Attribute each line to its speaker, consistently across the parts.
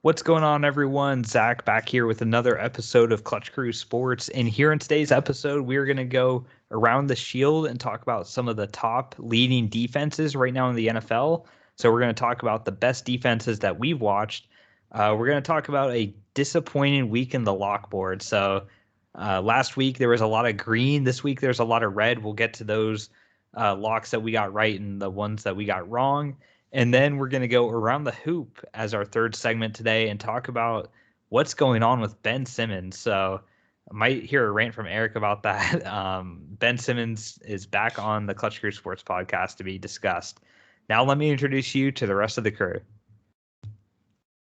Speaker 1: What's going on, everyone? Zach back here with another episode of Clutch Crew Sports. And here in today's episode, we're going to go around the shield and talk about some of the top leading defenses right now in the NFL. So we're going to talk about the best defenses that we've watched. We're going to talk about a disappointing week in the lockboard. So last week there was a lot of green. This week there's a lot of red. We'll get to those locks that we got right and the ones that we got wrong. And then we're going to go around the hoop as our third segment today and talk about what's going on with Ben Simmons. So I might hear a rant from Eric about that. Ben Simmons is back on the Clutch Crew Sports podcast to be discussed. Now let me introduce you to the rest of the crew.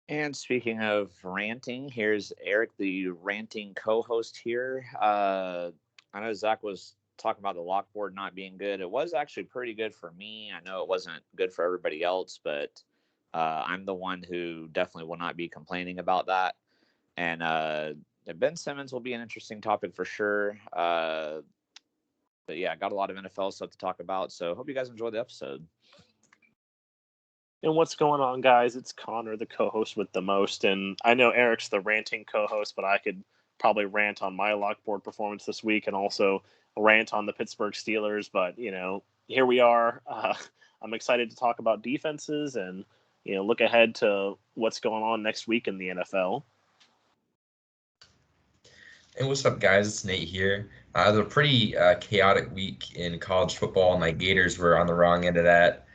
Speaker 2: And speaking of ranting, here's Eric, the ranting co-host here. I know Zach was talking about the lockboard not being good. It was actually pretty good for me. I know it wasn't good for everybody else, but I'm the one who definitely will not be complaining about that. And Ben Simmons will be an interesting topic for sure. But yeah, got a lot of NFL stuff to talk about. So hope you guys enjoy the episode.
Speaker 3: And what's going on, guys? It's Connor, the co-host with the most. And I know Eric's the ranting co-host, but I could probably rant on my lockboard performance this week and also rant on the Pittsburgh Steelers. But, here we are. I'm excited to talk about defenses and, look ahead to what's going on next week in the NFL.
Speaker 4: Hey, what's up, guys? It's Nate here. It was a pretty chaotic week in college football. My Gators were on the wrong end of that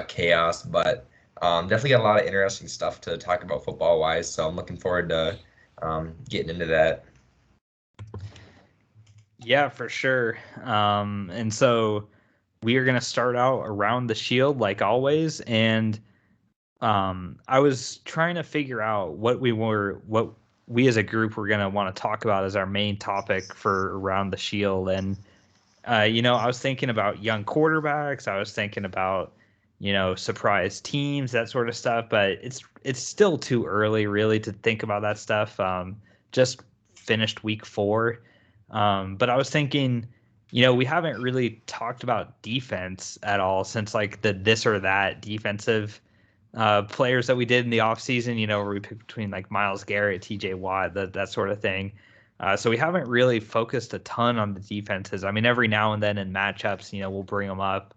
Speaker 4: chaos, but definitely got a lot of interesting stuff to talk about football-wise, so I'm looking forward to getting into that.
Speaker 1: Yeah, for sure. And so we are going to start out around the shield like always. And I was trying to figure out what we as a group were going to want to talk about as our main topic for around the shield. And, I was thinking about young quarterbacks. I was thinking about, surprise teams, that sort of stuff. But it's still too early really to think about that stuff. Just finished week 4. But I was thinking, we haven't really talked about defense at all since like the this or that defensive players that we did in the offseason, where we picked between like Myles Garrett, TJ Watt, that sort of thing. So we haven't really focused a ton on the defenses. I mean, every now and then in matchups, we'll bring them up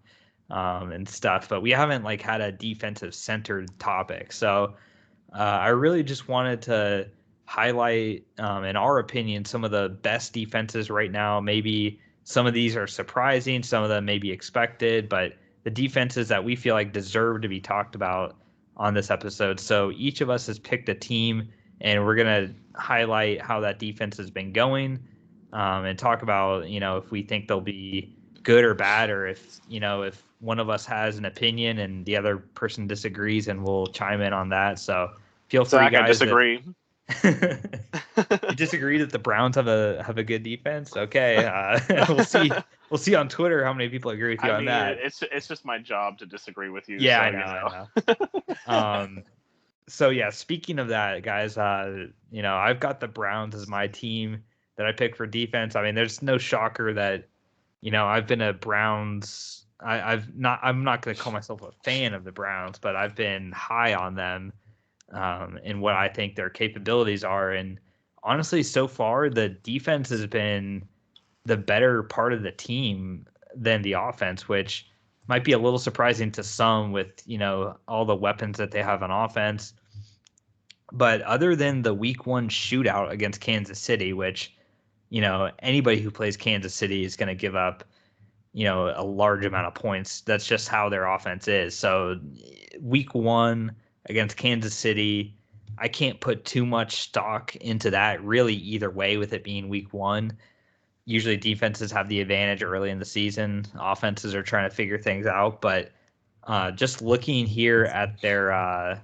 Speaker 1: and stuff, but we haven't like had a defensive centered topic. So I really just wanted to highlight, in our opinion, some of the best defenses right now. Maybe some of these are surprising, some of them may be expected, but the defenses that we feel like deserve to be talked about on this episode. So each of us has picked a team, and we're going to highlight how that defense has been going, and talk about, if we think they'll be good or bad, or if one of us has an opinion and the other person disagrees, and we'll chime in on that. So feel free,
Speaker 3: Zach,
Speaker 1: guys.
Speaker 3: I disagree.
Speaker 1: You disagree that the Browns have a good defense? Okay, we'll see on Twitter how many people agree with you on that.
Speaker 3: It's just my job to disagree with you.
Speaker 1: Yeah, so, I know. So yeah, speaking of that, guys, I've got the Browns as my team that I picked for defense. I mean, there's no shocker that I've been a Browns. I'm not going to call myself a fan of the Browns, but I've been high on them. And what I think their capabilities are. And honestly, so far, the defense has been the better part of the team than the offense, which might be a little surprising to some with, all the weapons that they have on offense. But other than the week 1 shootout against Kansas City, which, anybody who plays Kansas City is going to give up, a large amount of points. That's just how their offense is. So week 1 against Kansas City, I can't put too much stock into that really either way, with it being week 1. Usually defenses have the advantage early in the season. Offenses are trying to figure things out, but just looking here at their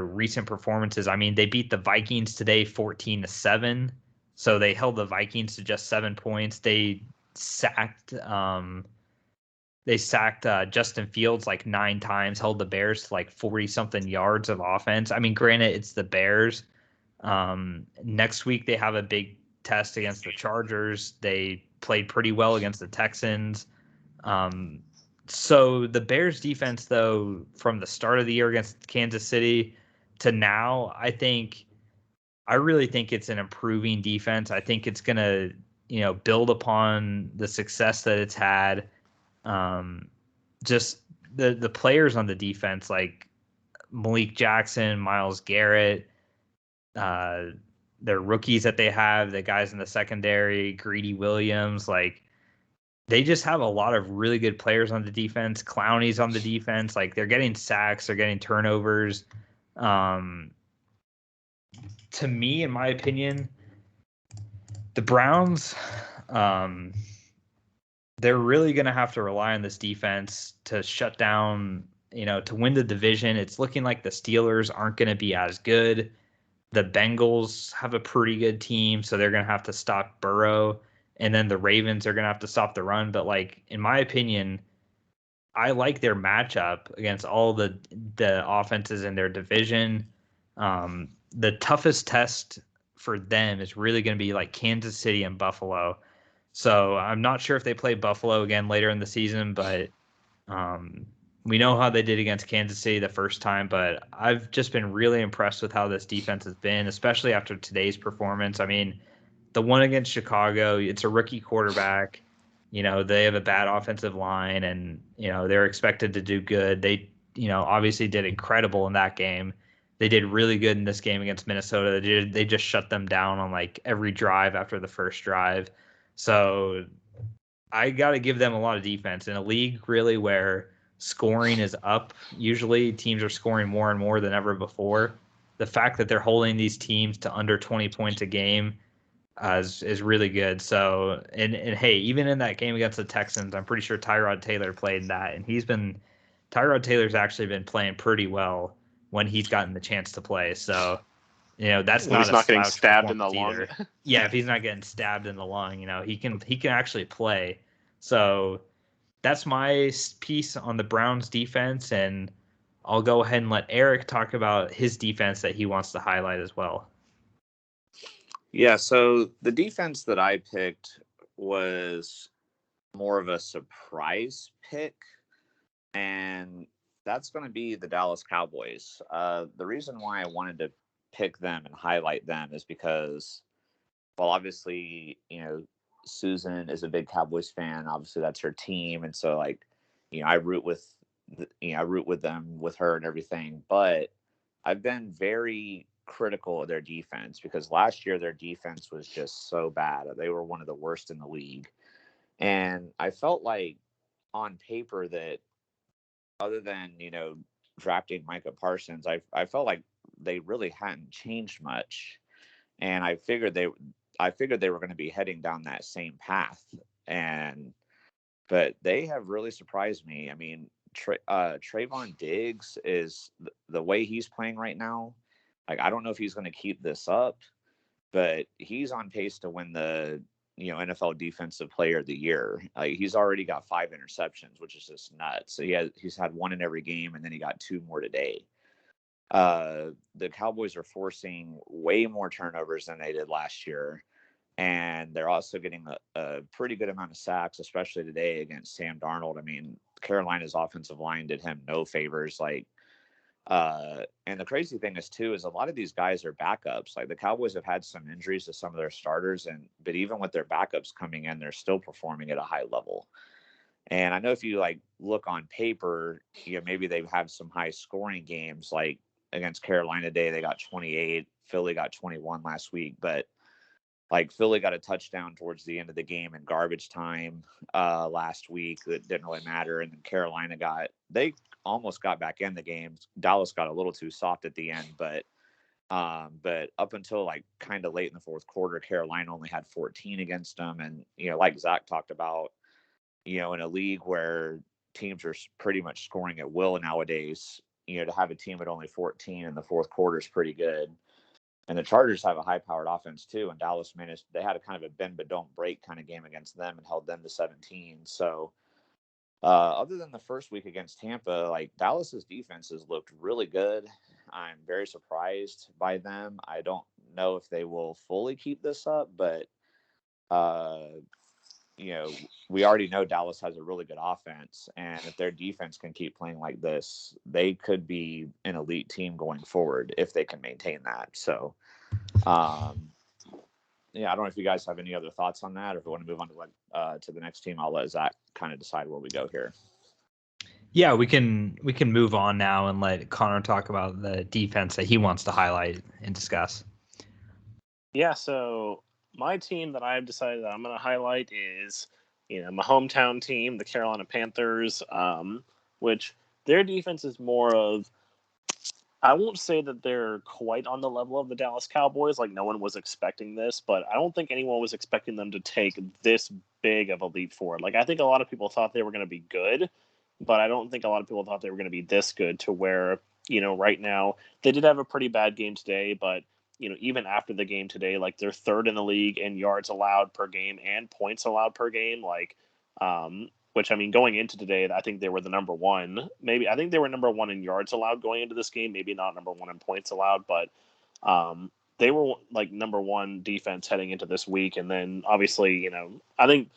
Speaker 1: recent performances, I mean, they beat the Vikings today 14-7. So they held the Vikings to just 7 points. They sacked Justin Fields like 9 times, held the Bears to like 40-something yards of offense. I mean, granted, it's the Bears. Next week, they have a big test against the Chargers. They played pretty well against the Texans. So the Bears defense, though, from the start of the year against Kansas City to now, I really think it's an improving defense. I think it's going to, build upon the success that it's had. Just the players on the defense, like Malik Jackson, Myles Garrett, their rookies that they have, the guys in the secondary, Greedy Williams, like they just have a lot of really good players on the defense. Clowney's on the defense. Like they're getting sacks, they're getting turnovers. To me, in my opinion, the Browns, they're really going to have to rely on this defense to shut down, to win the division. It's looking like the Steelers aren't going to be as good. The Bengals have a pretty good team, so they're going to have to stop Burrow. And then the Ravens are going to have to stop the run. But, like, in my opinion, I like their matchup against all the offenses in their division. The toughest test for them is really going to be, like, Kansas City and Buffalo. So I'm not sure if they play Buffalo again later in the season, but we know how they did against Kansas City the first time. But I've just been really impressed with how this defense has been, especially after today's performance. I mean, the one against Chicago, it's a rookie quarterback. They have a bad offensive line, and, they're expected to do good. They, obviously did incredible in that game. They did really good in this game against Minnesota. They just shut them down on like every drive after the first drive. So I got to give them a lot of defense in a league really where scoring is up. Usually teams are scoring more and more than ever before. The fact that they're holding these teams to under 20 points a game is really good. So, and hey, even in that game against the Texans, I'm pretty sure Tyrod Taylor played that, and Tyrod Taylor's actually been playing pretty well when he's gotten the chance to play. So, that's
Speaker 3: when
Speaker 1: not
Speaker 3: he's
Speaker 1: a
Speaker 3: not getting
Speaker 1: slouch
Speaker 3: stabbed in the
Speaker 1: performance
Speaker 3: lung.
Speaker 1: either. Yeah, if he's not getting stabbed in the lung, he can actually play. So that's my piece on the Browns defense, and I'll go ahead and let Eric talk about his defense that he wants to highlight as well.
Speaker 2: Yeah, so the defense that I picked was more of a surprise pick, and that's going to be the Dallas Cowboys. The reason why I wanted to pick them and highlight them is because, well, obviously, Susan is a big Cowboys fan. Obviously, that's her team, and so I root with, I root with them, with her, and everything. But I've been very critical of their defense because last year their defense was just so bad. They were one of the worst in the league, and I felt like on paper that other than drafting Micah Parsons, I felt like they really hadn't changed much, and I figured they were going to be heading down that same path, but they have really surprised me. I mean, Trayvon Diggs is the way he's playing right now. Like, I don't know if he's going to keep this up, but he's on pace to win the NFL Defensive Player of the Year. He's already got 5 interceptions, which is just nuts. So he's had 1 in every game, and then he got 2 more today. The Cowboys are forcing way more turnovers than they did last year, and they're also getting a pretty good amount of sacks, especially today against Sam Darnold. I mean, Carolina's offensive line did him no favors. And the crazy thing is a lot of these guys are backups. Like, the Cowboys have had some injuries to some of their starters, but even with their backups coming in, they're still performing at a high level. And I know if you look on paper, maybe they've had some high scoring games, like against Carolina today, they got 28, Philly got 21 last week, but Philly got a touchdown towards the end of the game in garbage time last week that didn't really matter. And then Carolina they almost got back in the game. Dallas got a little too soft at the end, but up until kind of late in the fourth quarter, Carolina only had 14 against them. And, like Zach talked about, in a league where teams are pretty much scoring at will nowadays, to have a team at only 14 in the fourth quarter is pretty good. And the Chargers have a high-powered offense too, and Dallas they had a kind of a bend but don't break kind of game against them and held them to 17. So, other than the first week against Tampa, Dallas's defense has looked really good. I'm very surprised by them. I don't know if they will fully keep this up, but we already know Dallas has a really good offense, and if their defense can keep playing like this, they could be an elite team going forward if they can maintain that. So, I don't know if you guys have any other thoughts on that, or if we want to move on to the next team. I'll let Zach kind of decide where we go here.
Speaker 1: Yeah, we can move on now and let Connor talk about the defense that he wants to highlight and discuss.
Speaker 3: Yeah, so my team that I've decided that I'm going to highlight is, my hometown team, the Carolina Panthers, which their defense is more of, I won't say that they're quite on the level of the Dallas Cowboys. Like, no one was expecting this, but I don't think anyone was expecting them to take this big of a leap forward. Like, I think a lot of people thought they were going to be good, but I don't think a lot of people thought they were going to be this good to where, right now, they did have a pretty bad game today, but, even after the game today, like, they're third in the league in yards allowed per game and points allowed per game. Like, which, I mean, going into today, I think they were the number one. Maybe I think they were number one in yards allowed going into this game. Maybe not number one in points allowed, but they were like number one defense heading into this week. And then obviously, I think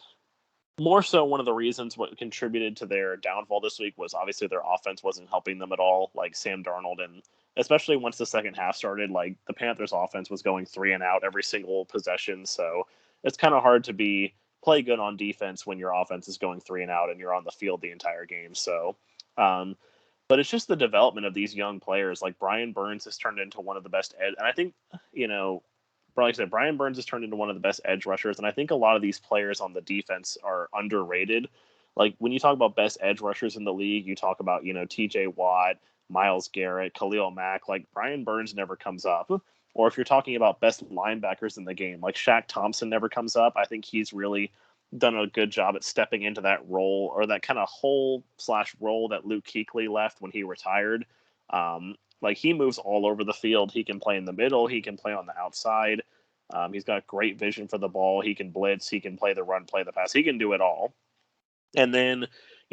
Speaker 3: more so one of the reasons what contributed to their downfall this week was obviously their offense wasn't helping them at all. Like Sam Darnold, and especially once the second half started, like the Panthers offense was going 3 and out every single possession. So it's kind of hard to play good on defense when your offense is going 3 and out and you're on the field the entire game. So, but it's just the development of these young players. Like Brian Burns has turned into one of the best and I think, like I said, Brian Burns has turned into one of the best edge rushers, and I think a lot of these players on the defense are underrated. Like when you talk about best edge rushers in the league, you talk about, T.J. Watt, Myles Garrett, Khalil Mack. Like Brian Burns never comes up. Or if you're talking about best linebackers in the game, like Shaq Thompson never comes up. I think he's really done a good job at stepping into that role, or that kind of hole/role that Luke Kuechly left when he retired. Like he moves all over the field. He can play in the middle. He can play on the outside. He's got great vision for the ball. He can blitz. He can play the run, play the pass. He can do it all. And then,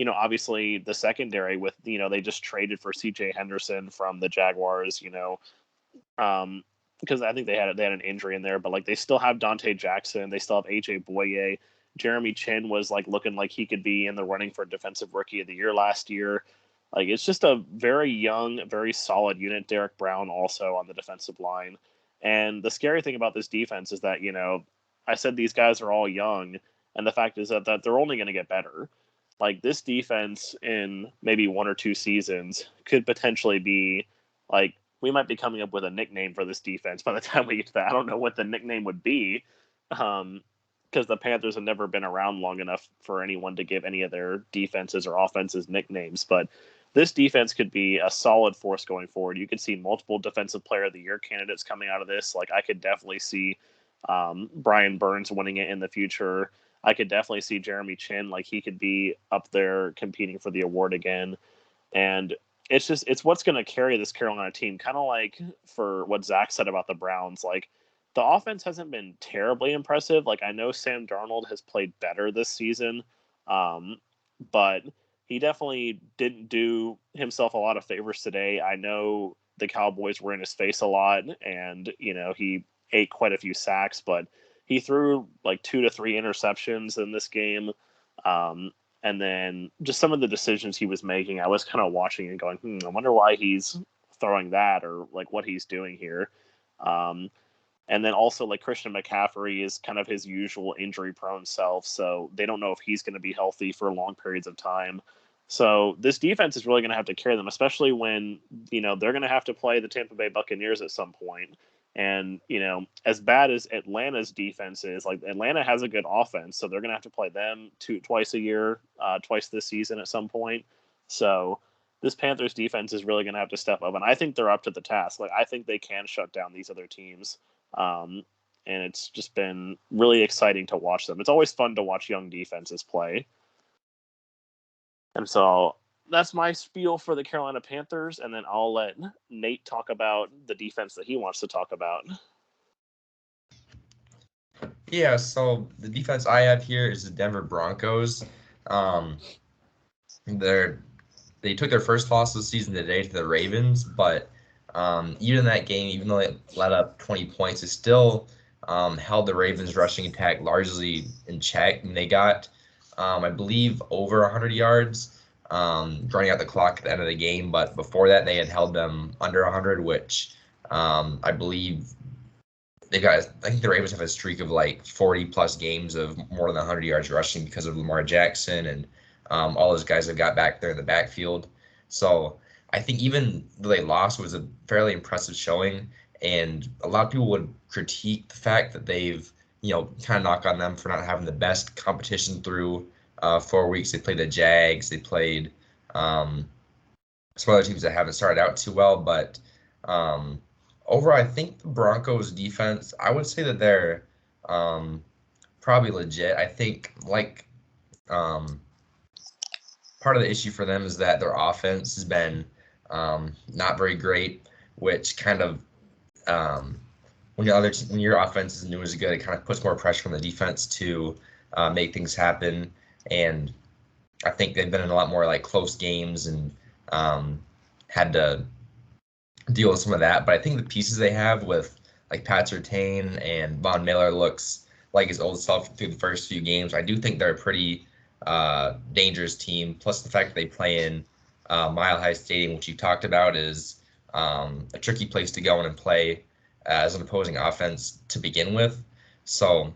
Speaker 3: obviously the secondary with, they just traded for C.J. Henderson from the Jaguars, because I think they had an injury in there, but like they still have Dante Jackson. They still have A.J. Boye. Jeremy Chin was like looking like he could be in the running for Defensive Rookie of the Year last year. Like it's just a very young, very solid unit. Derek Brown also on the defensive line. And the scary thing about this defense is that, I said these guys are all young, and the fact is that they're only going to get better. Like this defense in maybe 1 or 2 seasons could potentially be like, we might be coming up with a nickname for this defense by the time we get to that. I don't know what the nickname would be, because the Panthers have never been around long enough for anyone to give any of their defenses or offenses nicknames. But this defense could be a solid force going forward. You could see multiple Defensive Player of the Year candidates coming out of this. Like I could definitely see Brian Burns winning it in the future. I could definitely see Jeremy Chin, like he could be up there competing for the award again. And it's what's going to carry this Carolina team. Kind of like for what Zach said about the Browns, like the offense hasn't been terribly impressive. Like I know Sam Darnold has played better this season, but he definitely didn't do himself a lot of favors today. I know the Cowboys were in his face a lot, and he ate quite a few sacks, but he threw like 2 to 3 interceptions in this game. And then just some of the decisions he was making, I was kind of watching and going, I wonder why he's throwing that, or like what he's doing here. And then also like Christian McCaffrey is kind of his usual injury prone self. So they don't know if he's going to be healthy for long periods of time. So this defense is really going to have to carry them, especially when, they're going to have to play the Tampa Bay Buccaneers at some point. And, as bad as Atlanta's defense is, like Atlanta has a good offense, so they're going to have to play them twice a year, twice this season at some point. So this Panthers defense is really going to have to step up, and I think they're up to the task. Like I think they can shut down these other teams. And it's just been really exciting to watch them. It's always fun to watch young defenses play. And so that's my spiel for the Carolina Panthers, and then I'll let Nate talk about the defense that he wants to talk about.
Speaker 4: Yeah, so the defense I have here is the Denver Broncos. They took their first loss of the season today to the Ravens, but even in that game, even though they let up 20 points, it's still held the Ravens' rushing attack largely in check, and they got, I believe, over 100 yards running out the clock at the end of the game. But before that, they had held them under 100, which I believe I think the Ravens have a streak of like 40 plus games of more than 100 yards rushing because of Lamar Jackson and all those guys that got back there in the backfield. So I think even though they lost, it was a fairly impressive showing. And a lot of people would critique the fact that they've, kind of knock on them for not having the best competition through 4 weeks. They played the Jags. They played some other teams that haven't started out too well. But overall, I think the Broncos defense, I would say that they're probably legit. I think part of the issue for them is that their offense has been not very great, which kind of when your offense isn't doing as good, it kind of puts more pressure on the defense to make things happen. And I think they've been in a lot more like close games and had to deal with some of that. But I think the pieces they have with like Pat Surtain and Von Miller looks like his old self through the first few games. I do think they're a pretty dangerous team. Plus the fact that they play in Mile High Stadium, which you talked about, is a tricky place to go in and play as an opposing offense to begin with. So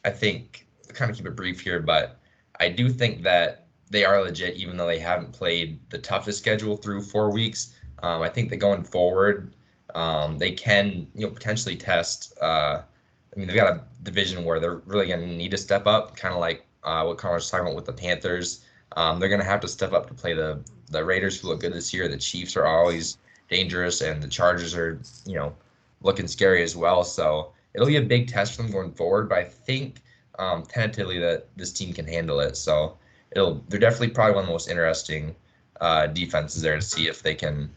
Speaker 4: I think, kind of keep it brief here, but I do think that they are legit, even though they haven't played the toughest schedule through 4 weeks. I think that going forward, they can, potentially test. They've got a division where they're really going to need to step up, kind of like what Connor was talking about with the Panthers. They're going to have to step up to play the Raiders, who look good this year. The Chiefs are always dangerous, and the Chargers are, looking scary as well. So it'll be a big test for them going forward. But I think tentatively that this team can handle it. So they're definitely probably one of the most interesting defenses there to see if they can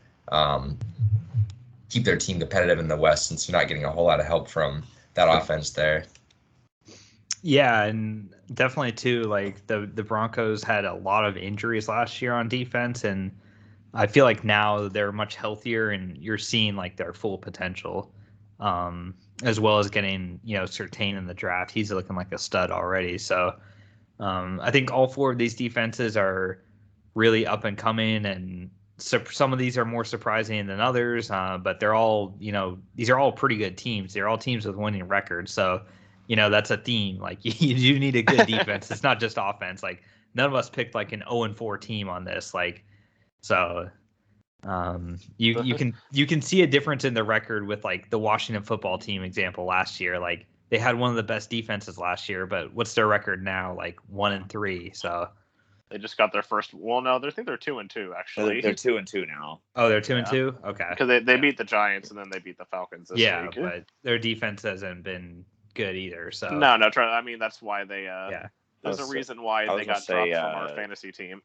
Speaker 4: keep their team competitive in the West, since you're not getting a whole lot of help from that offense there.
Speaker 1: Yeah, and definitely too, like the Broncos had a lot of injuries last year on defense, and I feel like now they're much healthier, and you're seeing like their full potential, as well as getting Surtain in the draft. He's looking like a stud already. So I think all four of these defenses are really up and coming, and some of these are more surprising than others. But they're all these are all pretty good teams. They're all teams with winning records. So that's a theme. Like you do need a good defense. It's not just offense. Like none of us picked like an 0-4 team on this. Like so. You can see a difference in the record with like the Washington football team example last year. Like they had one of the best defenses last year, but what's their record now? Like 1-3. So
Speaker 3: they just got their first. Well, no, I think they're 2-2 actually.
Speaker 2: They're 2-2 now.
Speaker 1: Oh, they're 2-2. Okay.
Speaker 3: Because they beat the Giants and then they beat the Falcons this week.
Speaker 1: Yeah, but their defense hasn't been good either. So
Speaker 3: no. I mean, that's why they. There's a reason why they got dropped from our fantasy team.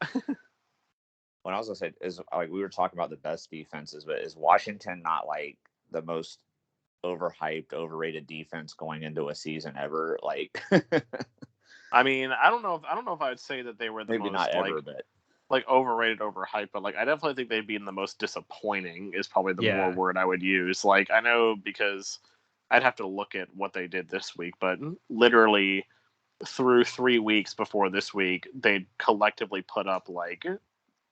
Speaker 2: What I was gonna say is, like, we were talking about the best defenses, but is Washington not like the most overhyped, overrated defense going into a season ever? Like,
Speaker 3: I mean, I don't know if I would say that they were the
Speaker 2: maybe
Speaker 3: most
Speaker 2: not ever, but
Speaker 3: like overrated, overhyped. But like, I definitely think they'd be the most disappointing. Is probably the more word I would use. Like, I know because I'd have to look at what they did this week, but literally through 3 weeks before this week, they collectively put up like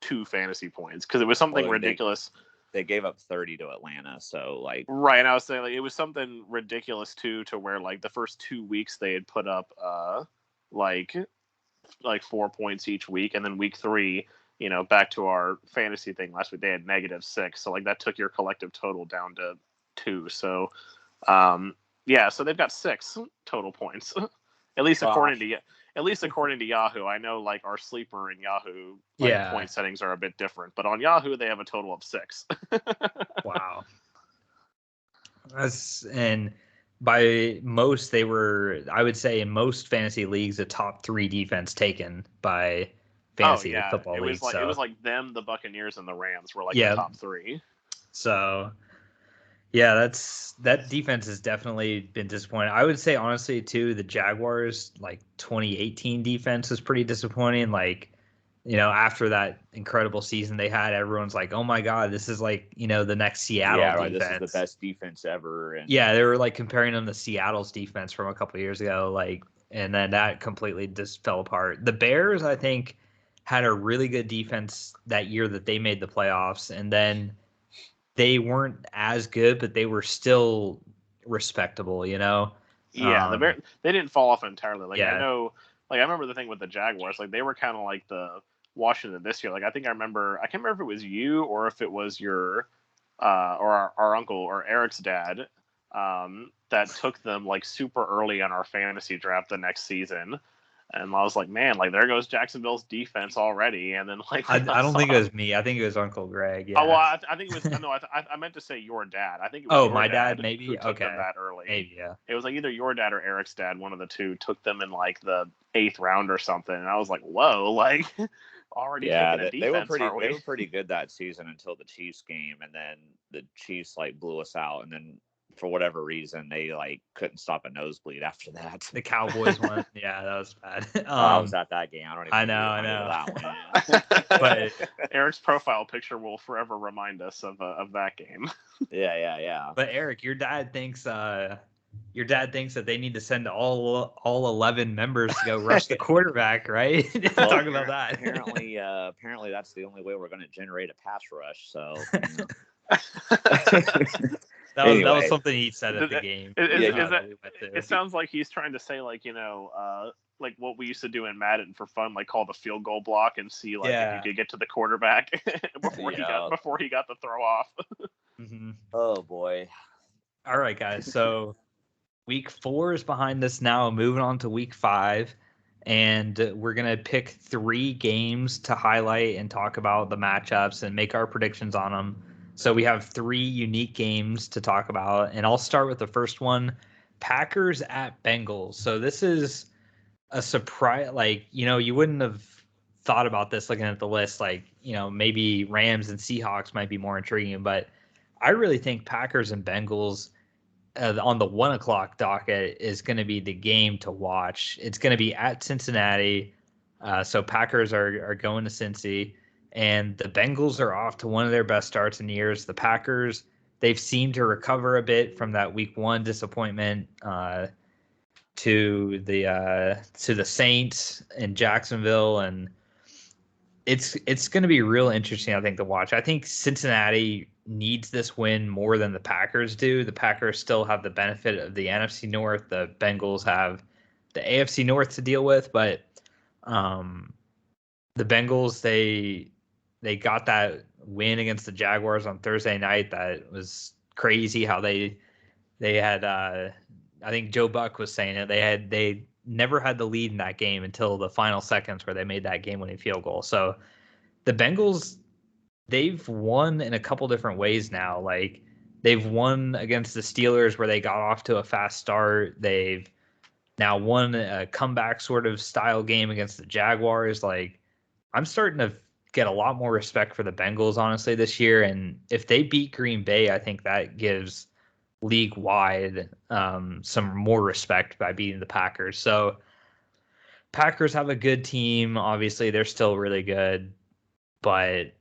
Speaker 3: 2 fantasy points because it was something ridiculous.
Speaker 2: They gave up 30 to Atlanta, so like
Speaker 3: right. And I was saying like it was something ridiculous too, to where like the first 2 weeks they had put up like 4 points each week, and then week 3, back to our fantasy thing last week, they had -6. So like that took your collective total down to 2. So so they've got 6 total points, at least according to Yahoo. I know like our sleeper in Yahoo point settings are a bit different, but on Yahoo they have a total of 6.
Speaker 1: Wow. And by most they were, I would say in most fantasy leagues, a top 3 defense taken by fantasy football leagues.
Speaker 3: It was like them, the Buccaneers, and the Rams were like the top 3.
Speaker 1: So yeah, that defense has definitely been disappointing. I would say honestly too, the Jaguars like 2018 defense was pretty disappointing. Like after that incredible season they had, everyone's like, oh my God, this is like, the next Seattle defense.
Speaker 2: This is the best defense ever. And
Speaker 1: yeah, they were like comparing them to Seattle's defense from a couple of years ago, and then that completely just fell apart. The Bears, I think, had a really good defense that year that they made the playoffs, and then they weren't as good, but they were still respectable,
Speaker 3: Yeah, they didn't fall off entirely. I know, I remember the thing with the Jaguars, they were kind of like the Washington this year. I can't remember if it was you or if it was your or our uncle or Eric's dad that took them super early on our fantasy draft the next season. And I was like, man, there goes Jacksonville's defense already. And then
Speaker 1: I don't think it was me. I think it was Uncle Greg. Yeah.
Speaker 3: Oh, well, I think it was. No, I meant to say your dad. I think it was.
Speaker 1: Oh, my dad maybe.
Speaker 3: Who took them that early?
Speaker 1: Maybe, yeah.
Speaker 3: It was either your dad or Eric's dad. One of the two took them in the 8th round or something. And I was like, whoa, already.
Speaker 2: Yeah,
Speaker 3: taking a
Speaker 2: they were
Speaker 3: defense,
Speaker 2: pretty. They were pretty good that season until the Chiefs game, and then the Chiefs blew us out, and then for whatever reason they couldn't stop a nosebleed after that.
Speaker 1: The Cowboys won. Yeah, that was bad.
Speaker 2: I was at that game. I don't even.
Speaker 1: I know.
Speaker 2: That one.
Speaker 3: But Eric's profile picture will forever remind us of that game.
Speaker 2: Yeah.
Speaker 1: But Eric, your dad thinks that they need to send all 11 members to go rush the quarterback, right?
Speaker 2: Well,
Speaker 1: talk about that.
Speaker 2: Apparently that's the only way we're going to generate a pass rush. So.
Speaker 1: That was something he said at the game.
Speaker 3: It sounds like he's trying to say what we used to do in Madden for fun, call the field goal block and see if you could get to the quarterback before he got the throw off.
Speaker 1: Mm-hmm.
Speaker 2: Oh boy!
Speaker 1: All right, guys. So week 4 is behind us now. Moving on to week 5, and we're gonna pick 3 games to highlight and talk about the matchups and make our predictions on them. So we have 3 unique games to talk about, and I'll start with the first one, Packers at Bengals. So this is a surprise. You wouldn't have thought about this looking at the list. Maybe Rams and Seahawks might be more intriguing, but I really think Packers and Bengals on the 1:00 docket is going to be the game to watch. It's going to be at Cincinnati. So Packers are going to Cincy. And the Bengals are off to one of their best starts in years. The Packers, they've seemed to recover a bit from that week 1 disappointment to the Saints in Jacksonville, and it's going to be real interesting, I think, to watch. I think Cincinnati needs this win more than the Packers do. The Packers still have the benefit of the NFC North. The Bengals have the AFC North to deal with, but the Bengals, they got that win against the Jaguars on Thursday night. That was crazy how they had, I think Joe Buck was saying it. They never had the lead in that game until the final seconds where they made that game-winning field goal. So the Bengals, they've won in a couple different ways now. They've won against the Steelers where they got off to a fast start. They've now won a comeback sort of style game against the Jaguars. I'm starting to get a lot more respect for the Bengals, honestly, this year. And if they beat Green Bay, I think that gives league-wide some more respect by beating the Packers. So Packers have a good team. Obviously, they're still really good. But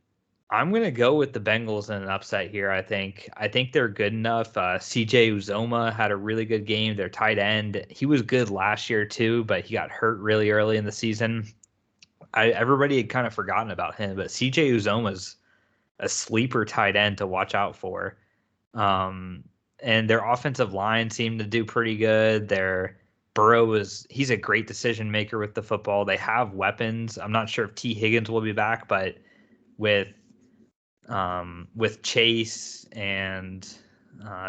Speaker 1: I'm going to go with the Bengals in an upset here, I think. I think they're good enough. CJ Uzoma had a really good game. Their tight end, he was good last year too, but he got hurt really early in the season. Everybody had kind of forgotten about him, but CJ Uzoma's a sleeper tight end to watch out for. And their offensive line seemed to do pretty good. He's a great decision maker with the football. They have weapons. I'm not sure if T. Higgins will be back, but with Chase and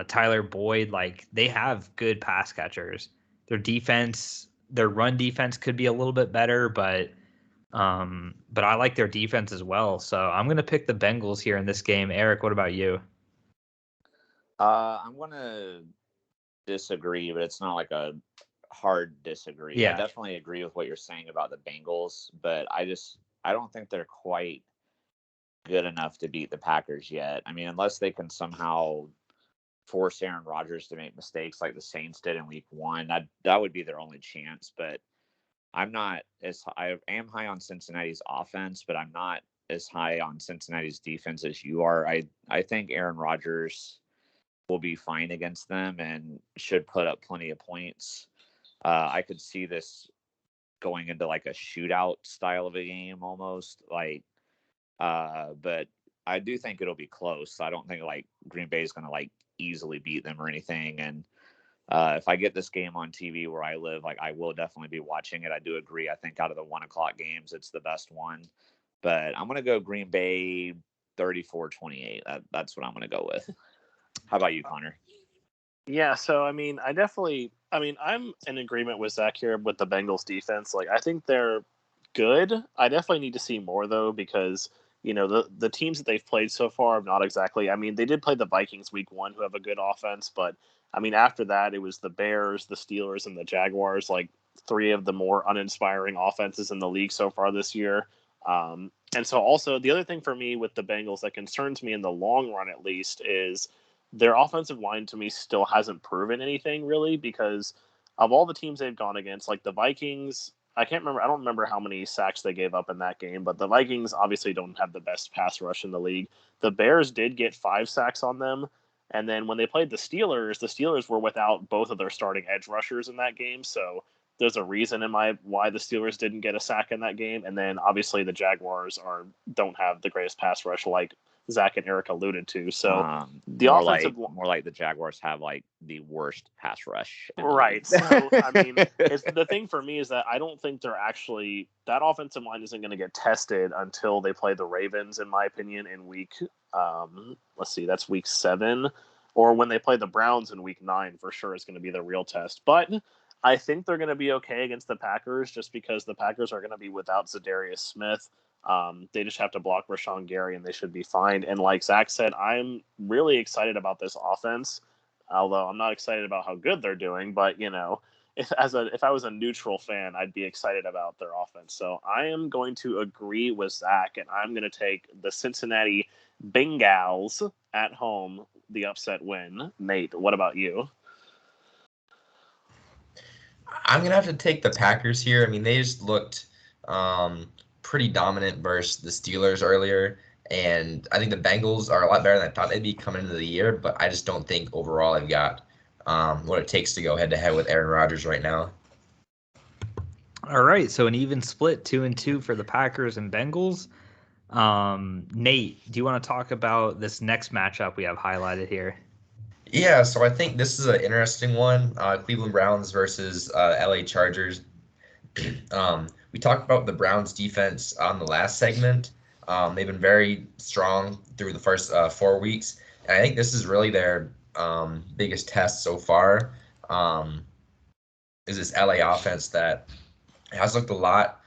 Speaker 1: Tyler Boyd, they have good pass catchers. Their run defense could be a little bit better, but I like their defense as well. So I'm going to pick the Bengals here in this game. Eric, what about you?
Speaker 2: I'm going to disagree, but it's not a hard disagree.
Speaker 1: Yeah.
Speaker 2: I definitely agree with what you're saying about the Bengals, but I don't think they're quite good enough to beat the Packers yet. I mean, unless they can somehow force Aaron Rodgers to make mistakes like the Saints did in week 1, that would be their only chance. But I am high on Cincinnati's offense, but I'm not as high on Cincinnati's defense as you are. I think Aaron Rodgers will be fine against them and should put up plenty of points. I could see this going into like a shootout style of a game almost, but I do think it'll be close. I don't think like Green Bay is going to like easily beat them or anything. And if I get this game on TV where I live, like I will definitely be watching it. I do agree. I think out of the 1:00 games, it's the best one. But I'm going to go Green Bay 34-28. That's what I'm going to go with. How about you, Connor?
Speaker 3: Yeah, so I'm in agreement with Zach here with the Bengals defense. Like, I think they're good. I definitely need to see more though, because the teams that they've played so far have not exactly. I mean, they did play the Vikings week 1, who have a good offense, but I mean, after that, it was the Bears, the Steelers, and the Jaguars. Like 3 of the more uninspiring offenses in the league so far this year. And so also the other thing for me with the Bengals that concerns me in the long run, at least, is their offensive line to me still hasn't proven anything really, because of all the teams they've gone against, like the Vikings, I don't remember how many sacks they gave up in that game, but the Vikings obviously don't have the best pass rush in the league. The Bears did get 5 sacks on them. And then when they played the Steelers were without both of their starting edge rushers in that game. So there's a reason why the Steelers didn't get a sack in that game. And then obviously the Jaguars don't have the greatest pass rush, like Zach and Eric alluded to. So the offensive
Speaker 2: more like the Jaguars have like the worst pass rush.
Speaker 3: Right. So I mean, the thing for me is that I don't think that offensive line isn't going to get tested until they play the Ravens, in my opinion, in week that's week 7, or when they play the Browns in week 9 for sure is going to be the real test. But I think they're going to be okay against the Packers, just because the Packers are going to be without Zadarius Smith. They just have to block Rashawn Gary and they should be fine. And like Zach said, I'm really excited about this offense, although I'm not excited about how good they're doing. But if I was a neutral fan, I'd be excited about their offense. So I am going to agree with Zach, and I'm going to take the Cincinnati Bengals at home, the upset win. Nate, what about you?
Speaker 4: I'm going to have to take the Packers here. I mean, they just looked pretty dominant versus the Steelers earlier, and I think the Bengals are a lot better than I thought they'd be coming into the year, but I just don't think overall they've got what it takes to go head-to-head with Aaron Rodgers right now.
Speaker 1: All right, so an even split, 2-2 for the Packers and Bengals. Nate, do you want to talk about this next matchup we have highlighted here?
Speaker 4: Yeah, so I think this is an interesting one. Cleveland Browns versus LA Chargers. We talked about the Browns defense on the last segment. They've been very strong through the first 4 weeks. And I think this is really their biggest test so far, is this LA offense that has looked a lot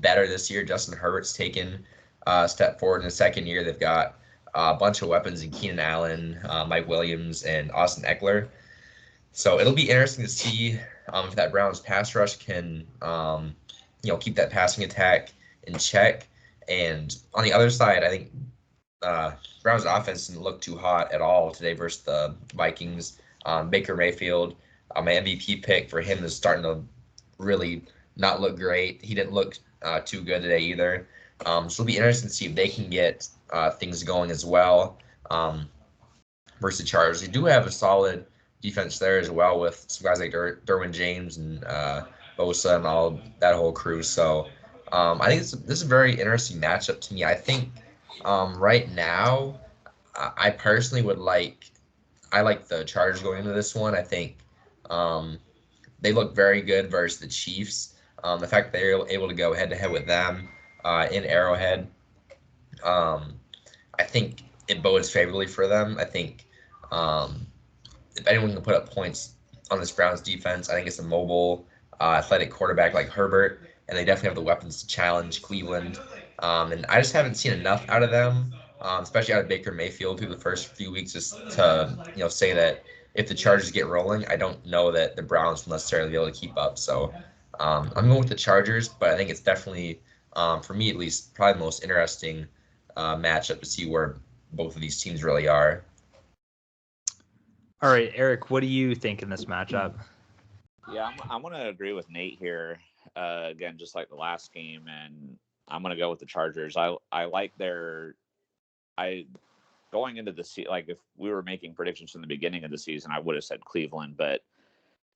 Speaker 4: better this year. Justin Herbert's taken a step forward in the second year. They've got a bunch of weapons in Keenan Allen, Mike Williams, and Austin Eckler. So it'll be interesting to see if that Browns pass rush can keep that passing attack in check. And on the other side, I think Browns offense didn't look too hot at all today versus the Vikings. Baker Mayfield, my MVP pick for him, is starting to really not look great. He didn't look too good today either. So it'll be interesting to see if they can get things going as well versus the Chargers. They do have a solid defense there as well, with some guys like Derwin James and Bosa and all that whole crew. So I think this is a very interesting matchup to me. I think right now, I personally I like the Chargers going into this one. I think they look very good versus the Chiefs. The fact that they're able to go head-to-head with them in Arrowhead, I think it bodes favorably for them. I think if anyone can put up points on this Browns defense, I think it's a mobile, athletic quarterback like Herbert, and they definitely have the weapons to challenge Cleveland. And I just haven't seen enough out of them, especially out of Baker Mayfield through the first few weeks, just to say that if the Chargers get rolling, I don't know that the Browns will necessarily be able to keep up. So I'm going with the Chargers, but I think it's definitely, for me at least, probably the most interesting matchup to see where both of these teams really are.
Speaker 1: All right, Eric, what do you think in this matchup?
Speaker 2: Yeah, I'm going to agree with Nate here. again, just like the last game, and I'm going to go with the Chargers. I like going into the season, like if we were making predictions from the beginning of the season, I would have said Cleveland,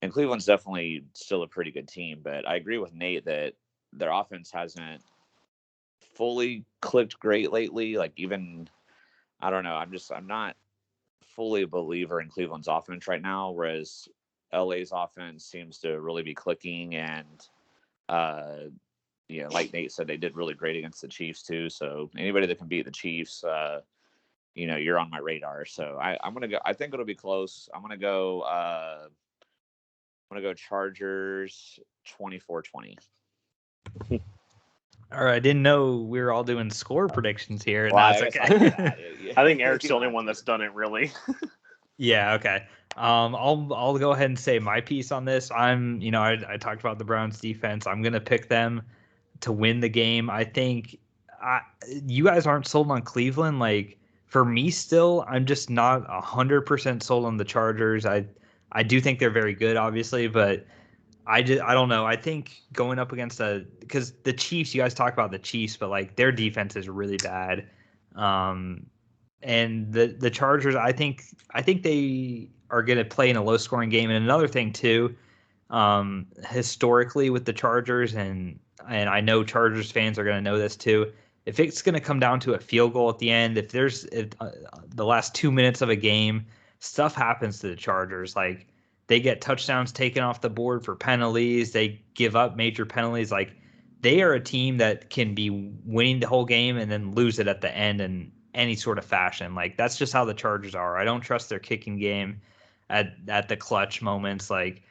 Speaker 2: and Cleveland's definitely still a pretty good team. But I agree with Nate that their offense hasn't fully clicked great lately. Like even, I don't know, I'm not fully a believer in Cleveland's offense right now, whereas LA's offense seems to really be clicking. And, like Nate said, they did really great against the Chiefs too. So anybody that can beat the Chiefs, you're on my radar. So I'm gonna go. I think it'll be close. I'm gonna go Chargers 24-20.
Speaker 1: All right, I didn't know we were all doing score predictions here, and
Speaker 2: Well,
Speaker 1: that's
Speaker 2: I guess
Speaker 1: okay.
Speaker 3: I think Eric's the only one that's done it, really.
Speaker 1: Yeah, okay. I'll go ahead and say my piece on this. I talked about the Browns defense. I'm gonna pick them to win the game. I think you guys aren't sold on Cleveland. Like for me, still, I'm just not 100% sold on the Chargers. I do think they're very good, obviously, but I don't know. I think going up against because the Chiefs, you guys talk about the Chiefs, but like their defense is really bad. And the Chargers, I think they are going to play in a low scoring game. And another thing too, historically with the Chargers, and I know Chargers fans are going to know this too. If it's going to come down to a field goal at the end, if the last 2 minutes of a game, stuff happens to the Chargers. Like they get touchdowns taken off the board for penalties. They give up major penalties. Like they are a team that can be winning the whole game and then lose it at the end in any sort of fashion. Like that's just how the Chargers are. I don't trust their kicking game at the clutch moments. Like,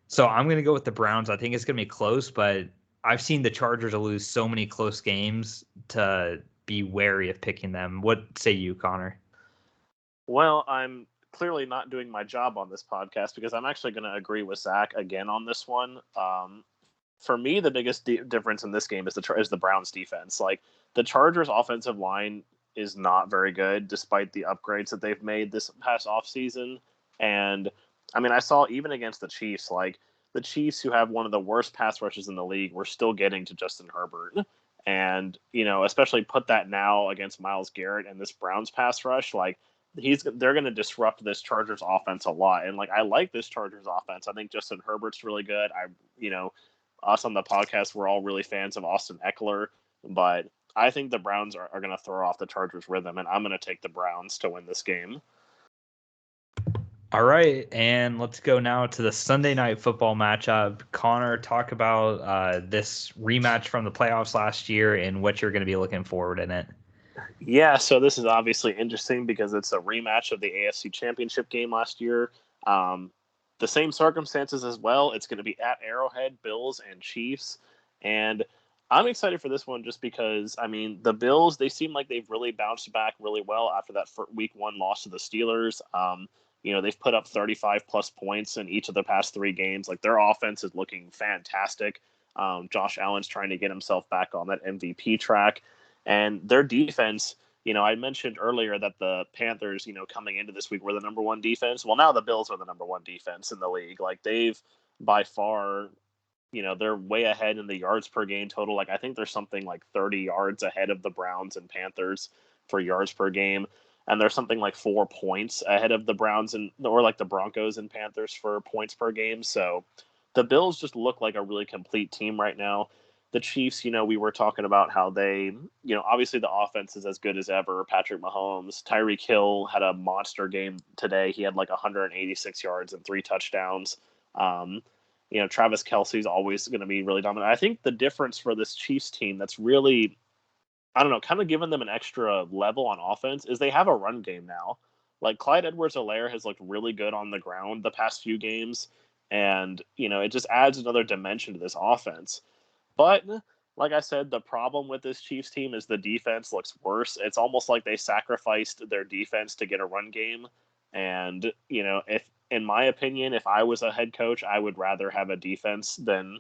Speaker 1: so I'm going to go with the Browns. I think it's going to be close, but I've seen the Chargers lose so many close games to be wary of picking them. What say you, Connor?
Speaker 3: Well, I'm clearly not doing my job on this podcast because I'm actually going to agree with Zach again on this one. For me, the biggest difference in this game is the Browns defense. Like the Chargers offensive line is not very good despite the upgrades that they've made this past offseason. And I mean, I saw even against the Chiefs, like the Chiefs, who have one of the worst pass rushes in the league, were still getting to Justin Herbert. And, especially put that now against Myles Garrett and this Browns pass rush, like they're going to disrupt this Chargers offense a lot. And like, I like this Chargers offense. I think Justin Herbert's really good. Us on the podcast, we're all really fans of Austin Eckler, but I think the Browns are going to throw off the Chargers' rhythm, and I'm going to take the Browns to win this game.
Speaker 1: All right, and let's go now to the Sunday night football matchup. Connor, talk about this rematch from the playoffs last year and what you're going to be looking forward in it.
Speaker 3: Yeah, so this is obviously interesting because it's a rematch of the AFC Championship game last year. The same circumstances as well. It's going to be at Arrowhead, Bills and Chiefs. And I'm excited for this one just because, I mean, the Bills, they seem like they've really bounced back really well after that week 1 loss to the Steelers. They've put up 35-plus points in each of the past 3 games. Like, their offense is looking fantastic. Josh Allen's trying to get himself back on that MVP track. And their defense, I mentioned earlier that the Panthers, coming into this week were the number 1 defense. Well, now the Bills are the number 1 defense in the league. Like, they've by far, they're way ahead in the yards per game total. Like, I think there's something like 30 yards ahead of the Browns and Panthers for yards per game. And there's something like 4 points ahead of the Browns or like the Broncos and Panthers for points per game. So the Bills just look like a really complete team right now. The Chiefs, we were talking about how they, obviously the offense is as good as ever. Patrick Mahomes, Tyreek Hill had a monster game today. He had like 186 yards and 3 touchdowns. Travis Kelce's always going to be really dominant. I think the difference for this Chiefs team that's really, I don't know, kind of giving them an extra level on offense is they have a run game now. Like Clyde Edwards-Helaire has looked really good on the ground the past few games. And, it just adds another dimension to this offense. But like I said, the problem with this Chiefs team is the defense looks worse. It's almost like they sacrificed their defense to get a run game. And, if, in my opinion, if I was a head coach, I would rather have a defense than,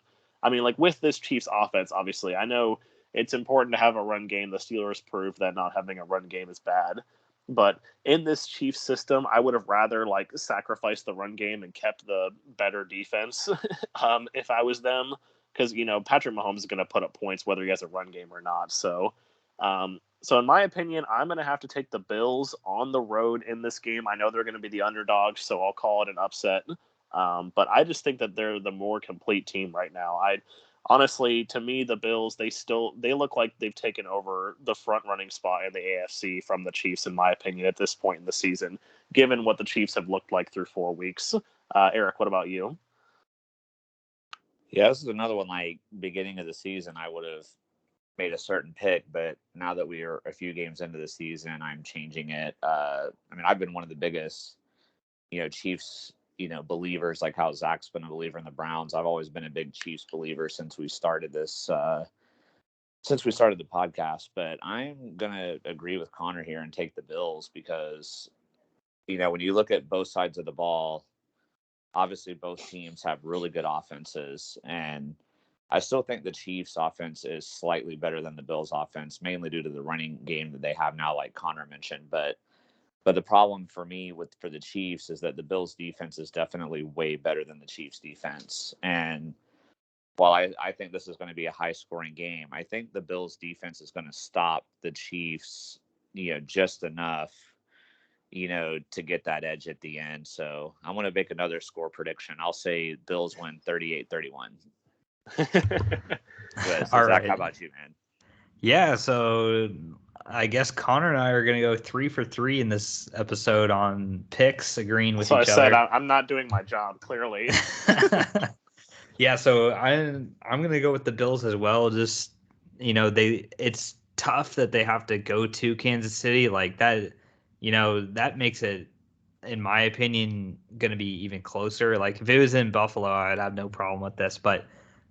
Speaker 3: with this Chiefs offense, obviously, I know it's important to have a run game. The Steelers proved that not having a run game is bad. But in this Chiefs system, I would have rather sacrificed the run game and kept the better defense if I was them. because Patrick Mahomes is going to put up points whether he has a run game or not. So in my opinion, I'm going to have to take the Bills on the road in this game. I know they're going to be the underdogs, so I'll call it an upset. But I just think that they're the more complete team right now. Honestly, to me, the Bills, they look like they've taken over the front-running spot in the AFC from the Chiefs, in my opinion, at this point in the season, given what the Chiefs have looked like through 4 weeks. Eric, what about you?
Speaker 2: Yeah, this is another one like beginning of the season, I would have made a certain pick, but now that we are a few games into the season, I'm changing it. I've been one of the biggest, Chiefs, believers, like how Zach's been a believer in the Browns. I've always been a big Chiefs believer since we started this, since we started the podcast. But I'm gonna agree with Connor here and take the Bills because, when you look at both sides of the ball, obviously both teams have really good offenses, and I still think the Chiefs offense is slightly better than the Bills offense, mainly due to the running game that they have now, like Connor mentioned. But the problem for me for the Chiefs is that the Bills defense is definitely way better than the Chiefs defense. And while I think this is going to be a high scoring game, I think the Bills defense is going to stop the Chiefs, just enough, to get that edge at the end. So I'm going to make another score prediction. I'll say Bills win 38-31. So
Speaker 1: All
Speaker 2: Zach,
Speaker 1: right.
Speaker 2: how about you, man?
Speaker 1: Yeah, so I guess Connor and I are going to go 3 for 3 in this episode on picks, agreeing with each other.
Speaker 3: So I said I'm not doing my job, clearly.
Speaker 1: Yeah, so I'm going to go with the Bills as well. Just, it's tough that they have to go to Kansas City like that. That makes it, in my opinion, going to be even closer. Like if it was in Buffalo, I'd have no problem with this, but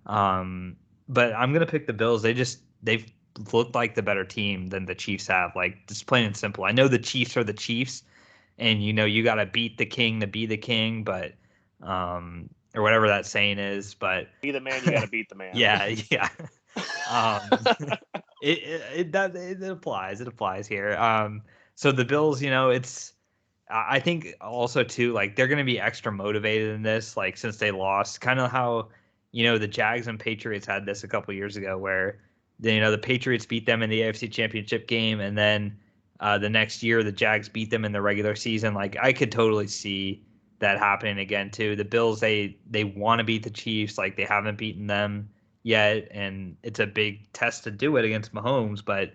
Speaker 1: I'm going to pick the Bills. They've looked like the better team than the Chiefs have. Like just plain and simple. I know the Chiefs are the Chiefs, and you got to beat the king to be the king, but or whatever that saying is. But
Speaker 3: be the man, you got to beat the man.
Speaker 1: Yeah. It applies. It applies here. So the Bills, I think also too, like they're going to be extra motivated in this, like since they lost, kind of how, the Jags and Patriots had this a couple years ago where, the Patriots beat them in the AFC Championship game. And then the next year, the Jags beat them in the regular season. Like I could totally see that happening again too. The Bills, they want to beat the Chiefs. Like they haven't beaten them yet. And it's a big test to do it against Mahomes, but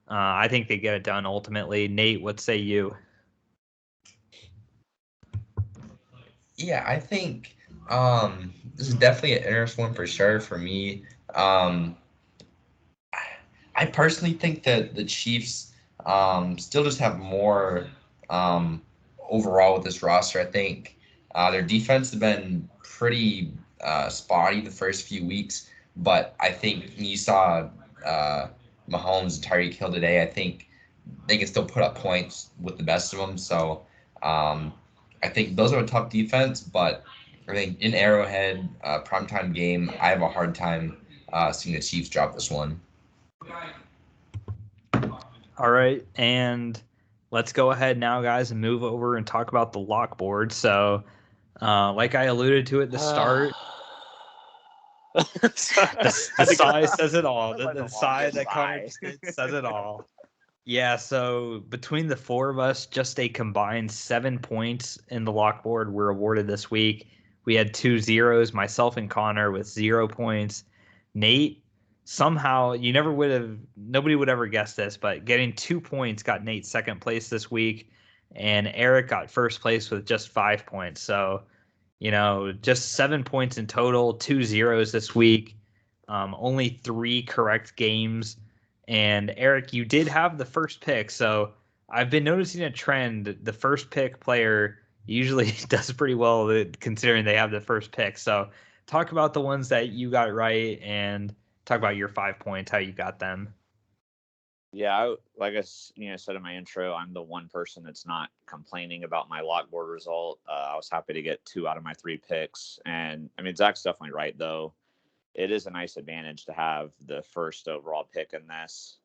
Speaker 1: I think they get it done ultimately. Nate, what say you?
Speaker 4: Yeah, I think this is definitely an interesting one for sure for me. I personally think that the Chiefs still just have more overall with this roster. I think their defense has been pretty spotty the first few weeks, but I think you saw Mahomes and Tyreek Hill today. I think they can still put up points with the best of them. So I think those are a tough defense, but I think in Arrowhead, primetime game, I have a hard time seeing the Chiefs drop this one.
Speaker 1: All right, and let's go ahead now, guys, and move over and talk about the lockboard. So, like I alluded to at the start, the sigh says it all. The sigh that Connor says it all. Yeah, so between the four of us, just a combined 7 points in the lockboard were awarded this week. We had 2 zeros, myself and Connor with 0 points. Nate, somehow, nobody would ever guess this, but getting 2 points got Nate second place this week, and Eric got first place with just 5 points. So, just 7 points in total, 2 zeros this week, only 3 correct games. And Eric, you did have the first pick, so I've been noticing a trend. The first pick player usually does pretty well considering they have the first pick. So talk about the ones that you got right and talk about your 5 points, how you got them.
Speaker 2: Yeah, like I said in my intro, I'm the one person that's not complaining about my lockboard result. I was happy to get 2 out of my 3 picks. And Zach's definitely right, though. It is a nice advantage to have the first overall pick in this.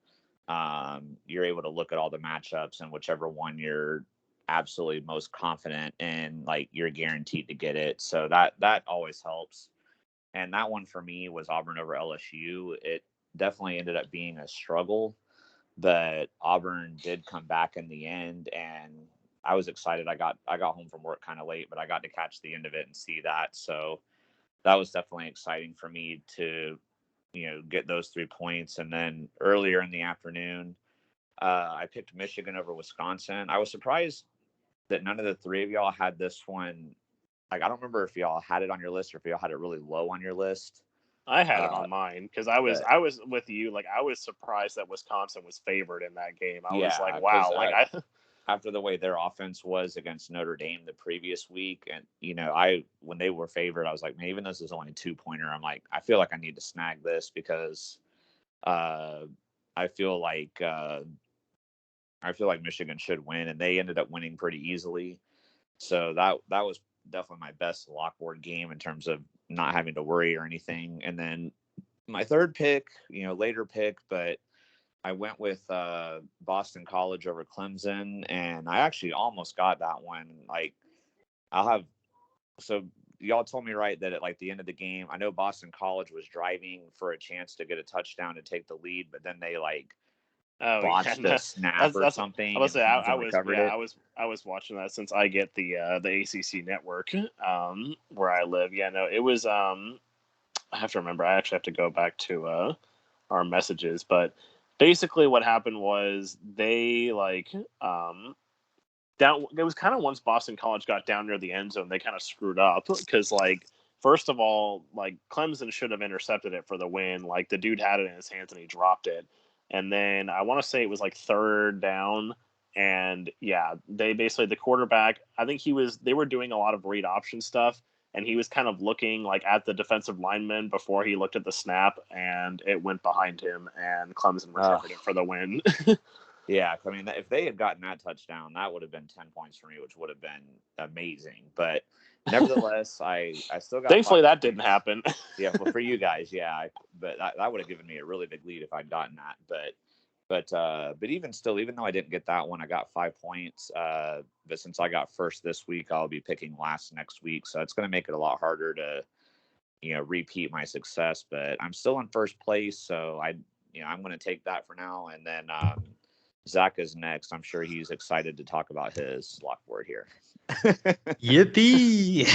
Speaker 2: You're able to look at all the matchups and whichever one you're absolutely most confident in, like you're guaranteed to get it. So that always helps. And that one for me was Auburn over LSU. It definitely ended up being a struggle, but Auburn did come back in the end, and I was excited. I got home from work kind of late, but I got to catch the end of it and see that. So that was definitely exciting for me to, get those 3 points. And then earlier in the afternoon, I picked Michigan over Wisconsin. I was surprised that none of the three of y'all had this one. Like, I don't remember if y'all had it on your list or if y'all had it really low on your list.
Speaker 3: I had it on mine because I was with you. Like, I was surprised that Wisconsin was favored in that game. I was like, wow. Like,
Speaker 2: after the way their offense was against Notre Dame the previous week, and when they were favored, I was like, man, even though this is only a 2-pointer, I'm like, I feel like I need to snag this because I feel like Michigan should win, and they ended up winning pretty easily. So that was definitely my best lockboard game in terms of not having to worry or anything. And then my third pick, later pick, but I went with Boston College over Clemson, and I actually almost got that one. Like, so y'all told me right that at like the end of the game, I know Boston College was driving for a chance to get a touchdown to take the lead, but then they botched the snap or something.
Speaker 3: I was I was watching that since I get the ACC network where I live. Yeah, no, it was I have to remember. I actually have to go back to our messages, but basically what happened was they down. It was kind of once Boston College got down near the end zone, they kind of screwed up because first of all, Clemson should have intercepted it for the win. Like, the dude had it in his hands and he dropped it. And then I want to say it was third down. And yeah, they basically, the quarterback, I think they were doing a lot of read option stuff. And he was kind of looking at the defensive lineman before he looked at the snap, and it went behind him, and Clemson recovered it for the win.
Speaker 2: Yeah, I mean, if they had gotten that touchdown, that would have been 10 points for me, which would have been amazing. But nevertheless, I still got.
Speaker 3: Thankfully, that didn't happen.
Speaker 2: Yeah, well, for you guys, yeah, but that would have given me a really big lead if I'd gotten that. But even still, even though I didn't get that one, I got 5 points. But since I got first this week, I'll be picking last next week, so it's going to make it a lot harder to, repeat my success. But I'm still in first place, so I'm going to take that for now, and then. Zach is next. I'm sure he's excited to talk about his lockboard here.
Speaker 1: Yippee!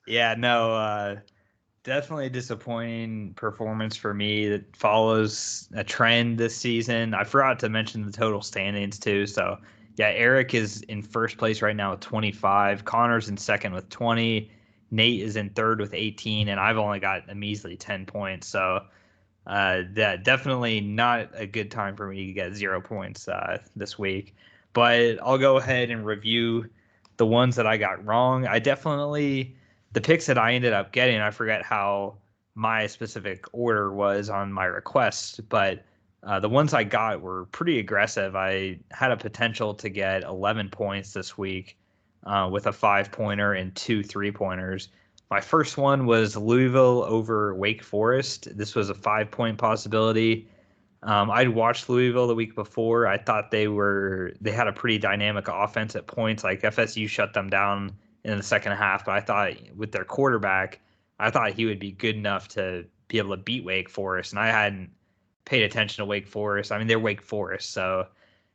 Speaker 1: Yeah, no, definitely a disappointing performance for me that follows a trend this season. I forgot to mention the total standings too. So yeah, Eric is in first place right now with 25. Connor's in second with 20. Nate is in third with 18, and I've only got a measly 10 points. So that definitely not a good time for me to get 0 points this week. But I'll go ahead and review the ones that I got wrong. The picks that I ended up getting, I forget how my specific order was on my request, but the ones I got were pretty aggressive. I had a potential to get 11 points this week with a 5-pointer and 2 3-pointers. My first one was Louisville over Wake Forest. This was a 5-point possibility. I'd watched Louisville the week before. I thought they had a pretty dynamic offense at points. Like, FSU shut them down in the second half, but I thought with their quarterback, I thought he would be good enough to be able to beat Wake Forest. And I hadn't paid attention to Wake Forest. I mean, they're Wake Forest, so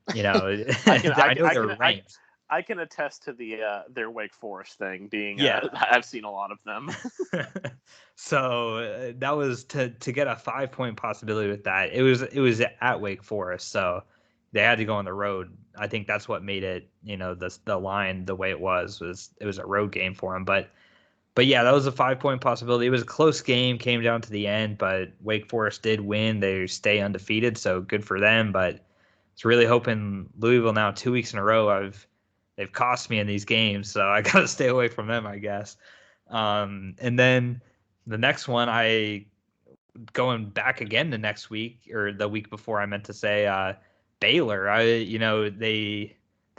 Speaker 1: I know they're ranked.
Speaker 3: I can attest to their Wake Forest thing being. I've seen a lot of them.
Speaker 1: So that was to get a 5-point possibility with that. It was at Wake Forest, so they had to go on the road. I think that's what made it, the line the way it was it was a road game for them. But yeah, that was a 5-point possibility. It was a close game, came down to the end, but Wake Forest did win. They stay undefeated, so good for them. But it's really hoping Louisville now 2 weeks in a row. They've cost me in these games, so I got to stay away from them, I guess. And then the next one, going back again the next week, or the week before, I meant to say, Baylor. They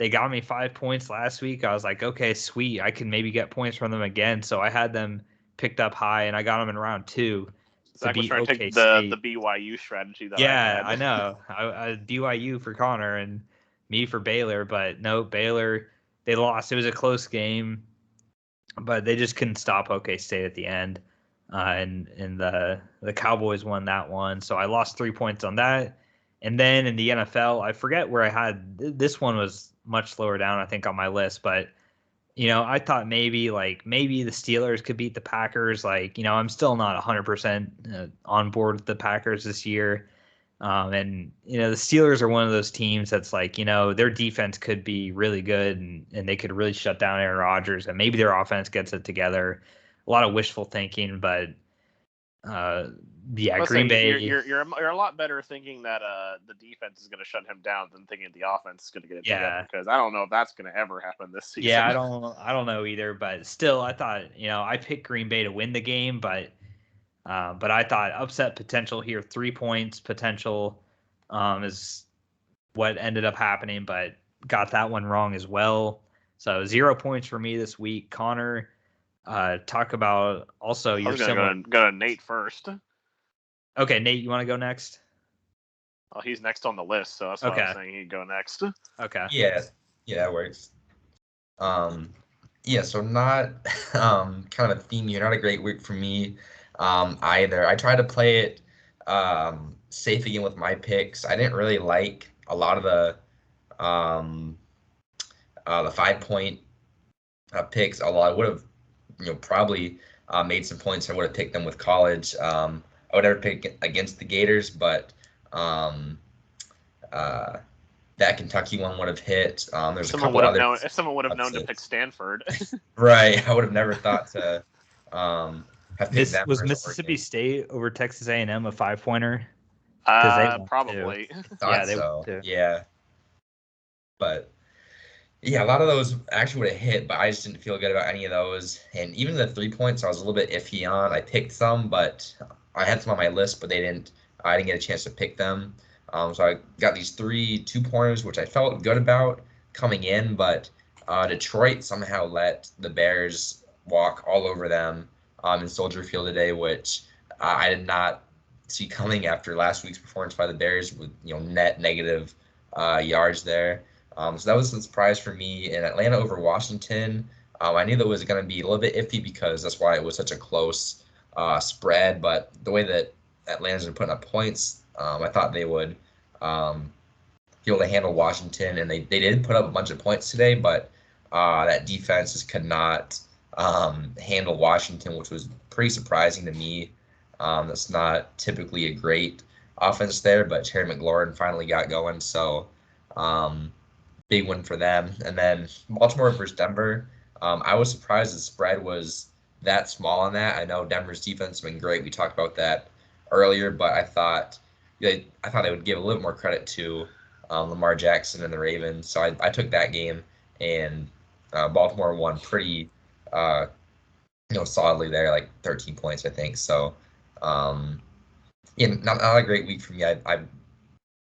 Speaker 1: got me 5 points last week. I was like, okay, sweet, I can maybe get points from them again. So I had them picked up high, and I got them in round 2.
Speaker 3: Zach was trying to take the BYU strategy that I had.
Speaker 1: I know. I BYU for Connor and me for Baylor, but no, Baylor, they lost. It was a close game. but they just couldn't stop OK State at the end. And the Cowboys won that one. So I lost 3 points on that. And then in the NFL, I forget where I had this one was much lower down, I think, on my list, but I thought maybe the Steelers could beat the Packers. I'm still not 100% on board with the Packers this year. And the Steelers are one of those teams that's their defense could be really good and they could really shut down Aaron Rodgers and maybe their offense gets it together. A lot of wishful thinking, but Green Bay.
Speaker 3: You're a lot better thinking that the defense is going to shut him down than thinking the offense is going to get it together. Because I don't know if that's going to ever happen this season.
Speaker 1: Yeah, I don't know either. But still, I thought I picked Green Bay to win the game, but I thought upset potential here, 3 points potential, is what ended up happening. But got that one wrong as well. So 0 points for me this week. Connor, talk about also your.
Speaker 3: I was going to go to Nate first.
Speaker 1: Okay, Nate, you want to go next?
Speaker 3: Well, he's next on the list, so that's why I was saying he'd go next.
Speaker 1: Okay.
Speaker 4: Yeah, that works. So not kind of a theme here. Not a great week for me either. I tried to play it safe again with my picks. I didn't really like a lot of the 5-point picks. Although I would have, probably made some points. I would have picked them with college. I would never pick against the Gators, but that Kentucky one would have hit. There's a couple other.
Speaker 3: If someone would have known to pick Stanford,
Speaker 4: right? I would have never thought to have picked them.
Speaker 1: Was Mississippi State over Texas A&M a 5-pointer?
Speaker 3: Probably.
Speaker 4: They so. Yeah, but yeah, a lot of those actually would have hit, but I just didn't feel good about any of those. And even the 3 points, I was a little bit iffy on. I picked some, but I had some on my list, but I didn't get a chance to pick them. So I got these 3 2-pointers, which I felt good about coming in, but Detroit somehow let the Bears walk all over them in Soldier Field today, which I did not see coming after last week's performance by the Bears with net negative yards there. So that was a surprise for me. In Atlanta over Washington, I knew that was going to be a little bit iffy because that's why it was such a close spread. But the way that Atlanta's been putting up points, I thought they would be able to handle Washington, and they did put up a bunch of points today, but that defense just could not handle Washington, which was pretty surprising to me. That's not typically a great offense there, but Terry McLaurin finally got going, so big win for them. And then Baltimore versus Denver, I was surprised the spread was that small on that. I know Denver's defense has been great. We talked about that earlier, but I thought I would give a little more credit to Lamar Jackson and the Ravens. So I took that game, and Baltimore won pretty solidly there, like 13 points, I think. So not a great week for me. I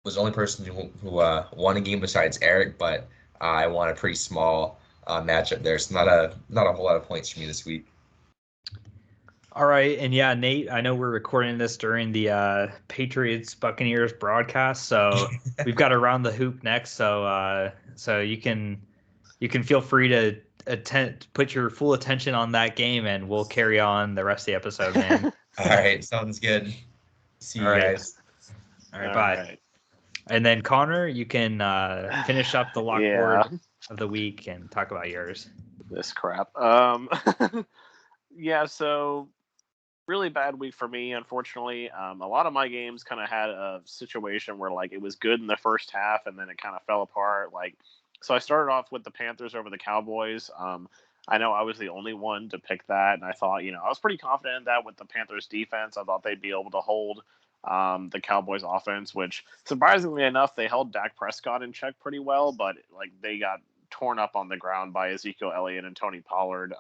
Speaker 4: was the only person who won a game besides Eric, but I won a pretty small matchup there. So not a whole lot of points for me this week.
Speaker 1: All right, and yeah, Nate, I know we're recording this during the Patriots Buccaneers broadcast, so we've got Around the Hoop next. So you can feel free to put your full attention on that game, and we'll carry on the rest of the episode, man.
Speaker 4: All right, sounds good. See you guys.
Speaker 1: All right, bye. Right. And then Connor, you can finish up the lockboard of the week and talk about yours.
Speaker 3: This crap. Yeah, so really bad week for me, unfortunately. A lot of my games kind of had a situation where it was good in the first half and then it kind of fell apart. So I started off with the Panthers over the Cowboys. I know I was the only one to pick that, and I thought, I was pretty confident in that with the Panthers defense. I thought they'd be able to hold the Cowboys offense, which surprisingly enough, they held Dak Prescott in check pretty well, but they got torn up on the ground by Ezekiel Elliott and Tony Pollard.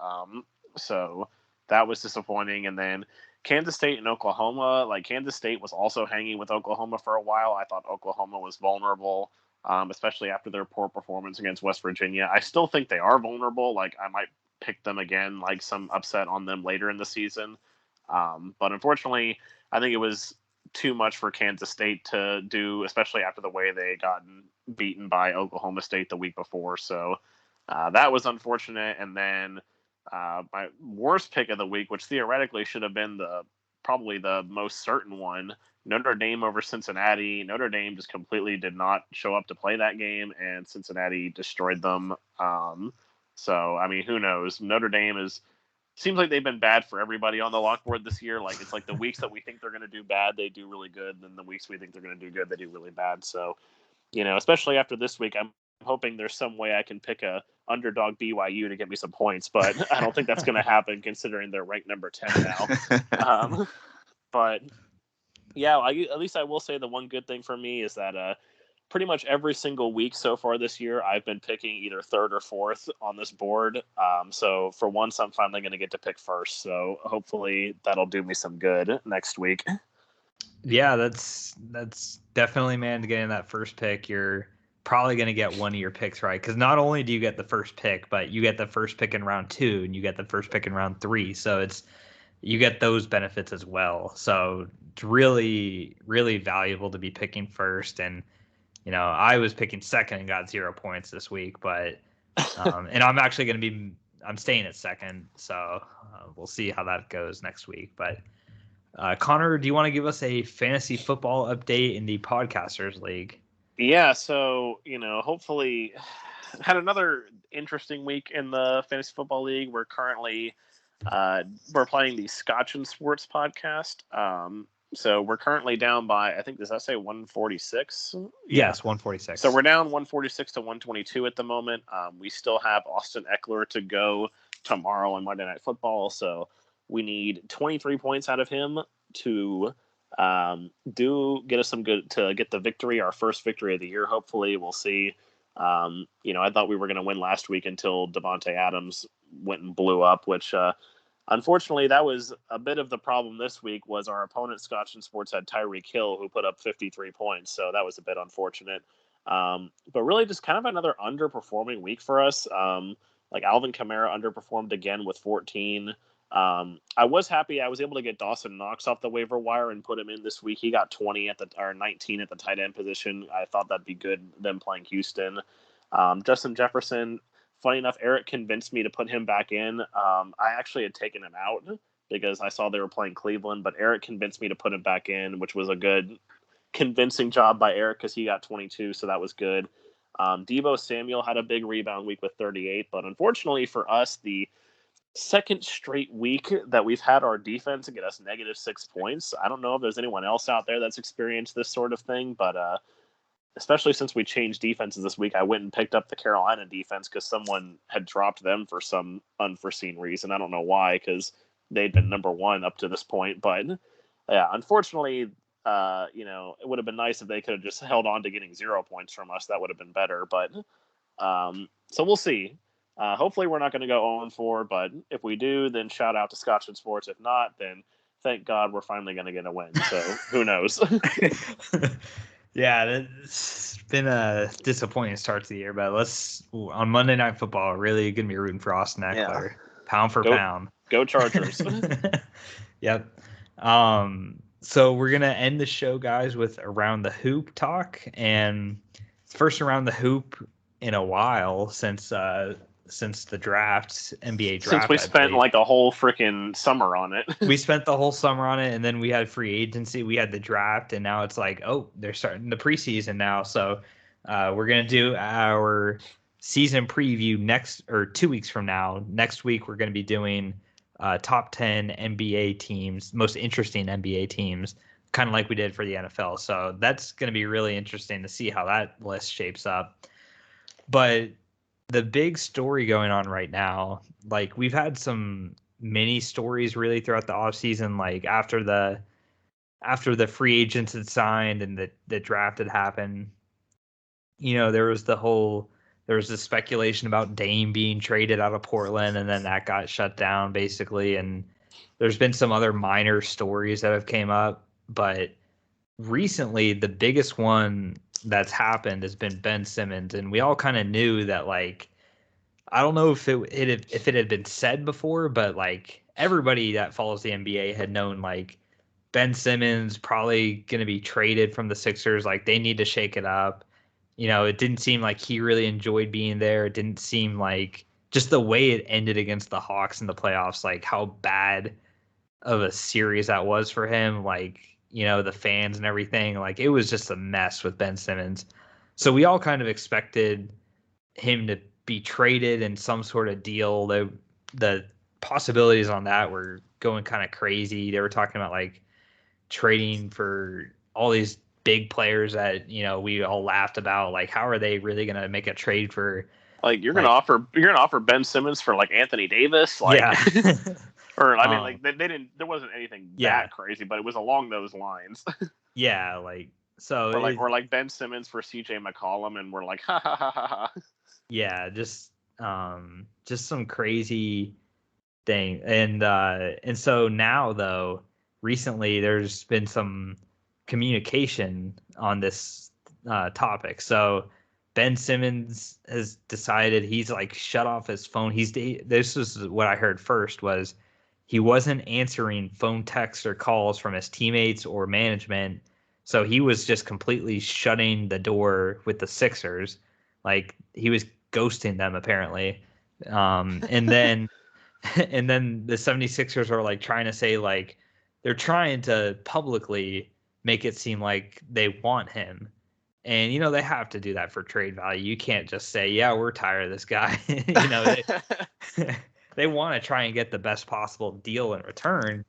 Speaker 3: So that was disappointing. And then Kansas State and Oklahoma, Kansas State was also hanging with Oklahoma for a while. I thought Oklahoma was vulnerable, especially after their poor performance against West Virginia. I still think they are vulnerable. I might pick them again, some upset on them later in the season. But unfortunately, I think it was too much for Kansas State to do, especially after the way they had gotten beaten by Oklahoma State the week before. So that was unfortunate. And then My worst pick of the week, which theoretically should have been probably the most certain one, Notre Dame over Cincinnati. Notre Dame just completely did not show up to play that game, and Cincinnati destroyed them. So, I mean, who knows? Notre Dame seems like they've been bad for everybody on the lockboard this year. Like, it's like the weeks that we think they're going to do bad, they do really good. And then the weeks we think they're going to do good, they do really bad. So, especially after this week, I'm hoping there's some way I can pick a underdog BYU to get me some points, but I don't think that's going to happen considering they're ranked number 10 now. But yeah, at least I will say the one good thing for me is that pretty much every single week so far this year, I've been picking either third or fourth on this board. So for once, I'm finally going to get to pick first. So hopefully that'll do me some good next week.
Speaker 1: Yeah, that's definitely, man, getting that first pick. You're probably going to get one of your picks right, because not only do you get the first pick, but you get the first pick in round 2 and you get the first pick in round 3. So you get those benefits as well. So it's really, really valuable to be picking first. And I was picking second and got 0 points this week, but and I'm actually going to I'm staying at second. So we'll see how that goes next week. But Connor, do you want to give us a fantasy football update in the Podcasters League?
Speaker 3: Yeah, so, hopefully had another interesting week in the Fantasy Football League. We're currently we're playing the Scotch and Sports podcast. So we're currently down by, I think, does that say 146?
Speaker 1: Yes, 146.
Speaker 3: So we're down 146 to 122 at the moment. We still have Austin Eckler to go tomorrow on Monday Night Football. So we need 23 points out of him to get us some good, to get the victory, our first victory of the year. Hopefully we'll see. I thought we were going to win last week until Devontae Adams went and blew up, which unfortunately that was a bit of the problem this week. Was our opponent Scotch and Sports had Tyreek Hill, who put up 53 points, so that was a bit unfortunate. But really just kind of another underperforming week for us. Like Alvin Kamara underperformed again with 14. I was happy I was able to get Dawson Knox off the waiver wire and put him in this week. He got 19 at the tight end position. I thought that'd be good, them playing Houston. Justin Jefferson, funny enough, Eric convinced me to put him back in. I actually had taken him out because I saw they were playing Cleveland, but Eric convinced me to put him back in, which was a good convincing job by Eric because he got 22, so that was good. Deebo Samuel had a big rebound week with 38, but unfortunately for us, the second straight week that we've had our defense get us -6 points. I don't know if there's anyone else out there that's experienced this sort of thing, but especially since we changed defenses this week, I went and picked up the Carolina defense because someone had dropped them for some unforeseen reason. I don't know why, because they'd been number 1 up to this point. But yeah, unfortunately, it would have been nice if they could have just held on to getting 0 points from us. That would have been better. But so we'll see. Hopefully we're not going to go 0-4, but if we do, then shout out to Scotch and Sports. If not, then thank God we're finally going to get a win. So who knows?
Speaker 1: Yeah, it's been a disappointing start to the year, but on Monday Night Football, really going to be rooting for Austin Eckler, pound for pound.
Speaker 3: Go Chargers.
Speaker 1: Yep. So we're going to end the show, guys, with Around the Hoop talk, and it's first Around the Hoop in a while since the draft, NBA draft.
Speaker 3: Since we spent like a whole freaking summer on it.
Speaker 1: We spent the whole summer on it, and then we had free agency, we had the draft, and now it's like, oh, they're starting the preseason now. So we're going to do our season preview 2 weeks from now. Next week, we're going to be doing top 10 NBA teams, most interesting NBA teams, kind of like we did for the NFL. So that's going to be really interesting to see how that list shapes up. But the big story going on right now, like we've had some mini stories really throughout the offseason, like after the free agents had signed and the draft had happened, there was the speculation about Dame being traded out of Portland, and then that got shut down basically. And there's been some other minor stories that have came up, but recently the biggest one that's happened has been Ben Simmons, and we all kind of knew that, like, I don't know if it had been said before, but like everybody that follows the NBA had known, like, Ben Simmons probably going to be traded from the Sixers. Like, they need to shake it up. It didn't seem like he really enjoyed being there. It didn't seem like just the way it ended against the Hawks in the playoffs, like how bad of a series that was for him, like, the fans and everything, like it was just a mess with Ben Simmons. So we all kind of expected him to be traded in some sort of deal. The possibilities on that were going kind of crazy. They were talking about like trading for all these big players that, we all laughed about. Like, how are they really going to make a trade for,
Speaker 3: like, you're gonna offer Ben Simmons for like Anthony Davis, like,
Speaker 1: yeah.
Speaker 3: or I mean, like they didn't. There wasn't anything
Speaker 1: Yeah.
Speaker 3: that crazy, but it was along those lines.
Speaker 1: Yeah, like so,
Speaker 3: or like Ben Simmons for CJ McCollum, and we're like, ha ha ha ha ha.
Speaker 1: Yeah, just some crazy thing, and so now though, recently there's been some communication on this topic. So Ben Simmons has decided he's like shut off his phone. This is what I heard first, was he wasn't answering phone texts or calls from his teammates or management. So he was just completely shutting the door with the Sixers. Like he was ghosting them apparently. And then and then the 76ers are like trying to say, like, they're trying to publicly make it seem like they want him. And they have to do that for trade value. You can't just say, yeah, we're tired of this guy. They want to try and get the best possible deal in return.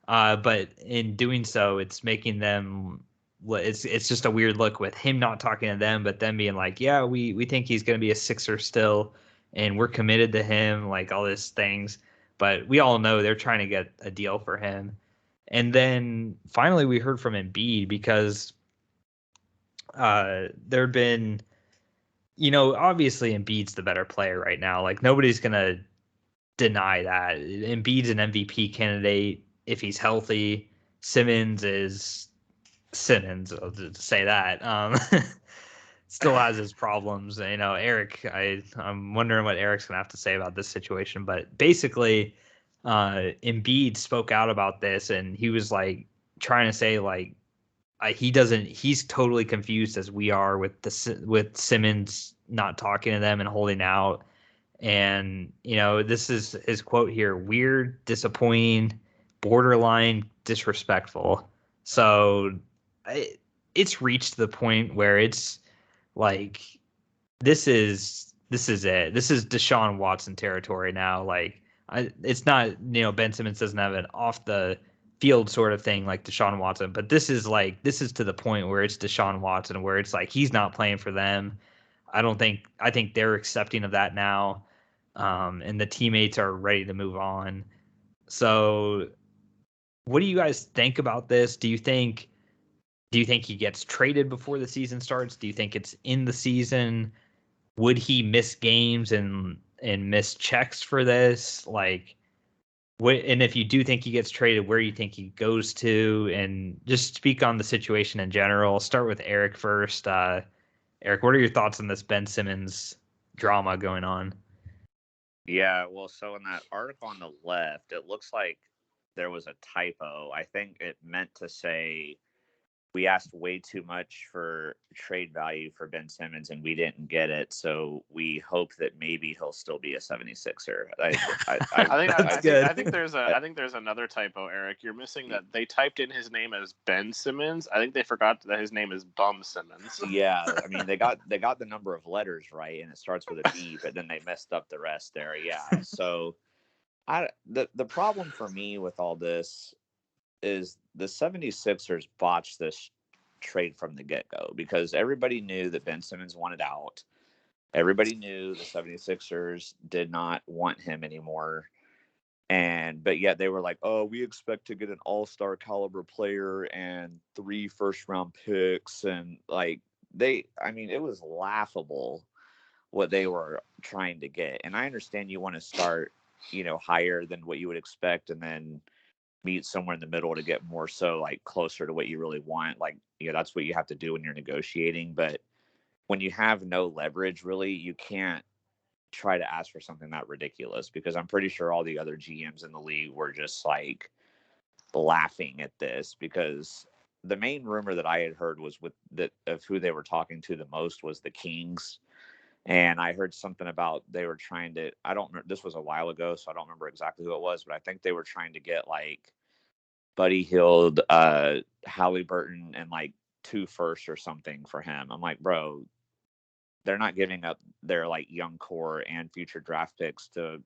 Speaker 1: But in doing so, it's making them, it's just a weird look with him not talking to them, but them being like, yeah, we think he's going to be a Sixer still, and we're committed to him, like all these things. But we all know they're trying to get a deal for him. And then finally we heard from Embiid, because there'd been, obviously Embiid's the better player right now. Like nobody's going to deny that. Embiid's an MVP candidate if he's healthy. Simmons is Simmons, to say that. Still has his problems. Eric, I'm wondering what Eric's gonna have to say about this situation. But basically, Embiid spoke out about this, and he was like trying to say like he's totally confused as we are with Simmons not talking to them and holding out. And this is his quote here: weird, disappointing, borderline disrespectful. So it's reached the point where it's like this is it. This is Deshaun Watson territory now. Like it's not, Ben Simmons doesn't have an off the field sort of thing like Deshaun Watson, but this is to the point where it's Deshaun Watson, where it's like he's not playing for them. I think they're accepting of that now. And the teammates are ready to move on. So what do you guys think about this? Do you think he gets traded before the season starts? Do you think it's in the season? Would he miss games and miss checks for this? Like, and if you do think he gets traded, where do you think he goes to? And just speak on the situation in general. I'll start with Eric first. Eric, what are your thoughts on this Ben Simmons drama going on?
Speaker 2: Yeah, well, so in that article on the left, it looks like there was a typo. I think it meant to say we asked way too much for trade value for Ben Simmons and we didn't get it. So we hope that maybe he'll still be a 76er.
Speaker 3: I think there's another typo, Eric. You're missing that they typed in his name as Ben Simmons. I think they forgot that his name is Bum Simmons.
Speaker 2: Yeah, I mean they got the number of letters right, and it starts with a B, but then they messed up the rest there. Yeah, so the problem for me with all this is the 76ers botched this trade from the get-go, because everybody knew that Ben Simmons wanted out. Everybody knew the 76ers did not want him anymore. But yet they were like, oh, we expect to get an all-star caliber player and 3 first-round picks. And it was laughable what they were trying to get. And I understand you want to start, higher than what you would expect, and then meet somewhere in the middle to get more so like closer to what you really want. Like, that's what you have to do when you're negotiating. But when you have no leverage, really, you can't try to ask for something that ridiculous, because I'm pretty sure all the other GMs in the league were just like laughing at this, because the main rumor that I had heard was of who they were talking to the most was the Kings. And I heard something about they were trying to, I don't remember, this was a while ago, so I don't remember exactly who it was, but I think they were trying to get like Buddy Hield, Halliburton, and like 2 firsts or something for him. I'm like, bro, they're not giving up their like young core and future draft picks to,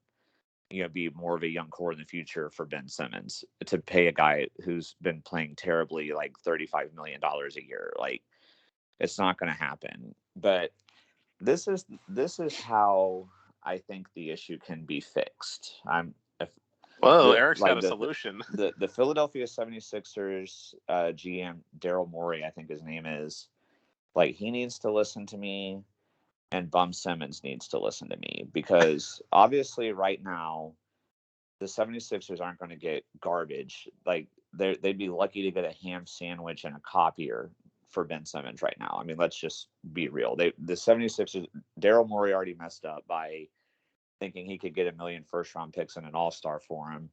Speaker 2: be more of a young core in the future for Ben Simmons to pay a guy who's been playing terribly like $35 million a year. Like, it's not going to happen. But this is how I think the issue can be fixed.
Speaker 3: Eric's
Speaker 2: like
Speaker 3: got a solution.
Speaker 2: The Philadelphia 76ers GM Daryl Morey, I think his name is, like, he needs to listen to me, and Bum Simmons needs to listen to me, because obviously right now the 76ers aren't going to get garbage. Like, they'd be lucky to get a ham sandwich and a copier for Ben Simmons right now. I mean, let's just be real. The 76ers, Daryl Morey already messed up by thinking he could get $1 million first-round picks and an all-star for him.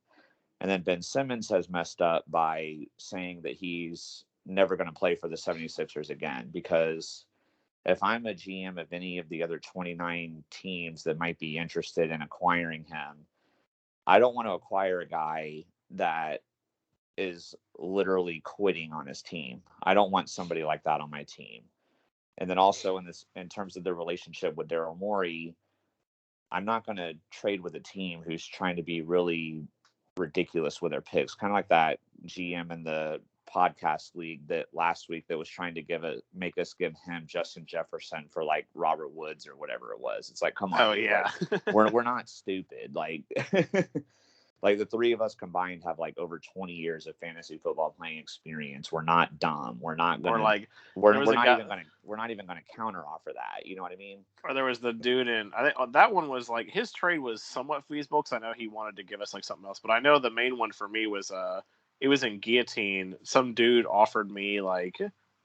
Speaker 2: And then Ben Simmons has messed up by saying that he's never going to play for the 76ers again, because if I'm a GM of any of the other 29 teams that might be interested in acquiring him, I don't want to acquire a guy that is literally quitting on his team. I don't want somebody like that on my team. And then also in terms of the relationship with Daryl Morey, I'm not going to trade with a team who's trying to be really ridiculous with their picks. Kind of like that GM in the podcast league that last week that was trying to make us give him Justin Jefferson for like Robert Woods or whatever it was. It's like, come on.
Speaker 3: Oh, yeah.
Speaker 2: Like, we're not stupid. Like, like the three of us combined have like over 20 years of fantasy football playing experience. We're not dumb. We're not going to, we're not even going to counter offer that. You know what I mean?
Speaker 3: Or there was the dude I think that one was like, his trade was somewhat feasible because I know he wanted to give us like something else, but I know the main one for me was, it was in Guillotine. Some dude offered me like,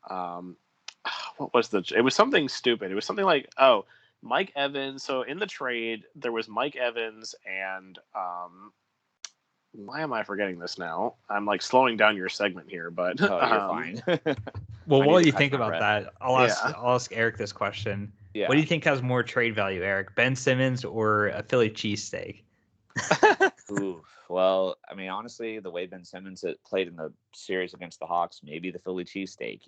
Speaker 3: what was it was something stupid. It was something like, Mike Evans. So in the trade, there was Mike Evans and, why am I forgetting this now? I'm like slowing down your segment here, but
Speaker 2: you're fine.
Speaker 1: Well, while you think about that, I'll ask Eric this question.
Speaker 2: Yeah.
Speaker 1: What do you think has more trade value, Eric? Ben Simmons or a Philly cheesesteak?
Speaker 2: Ooh, well, I mean, honestly, the way Ben Simmons played in the series against the Hawks, maybe the Philly cheesesteak,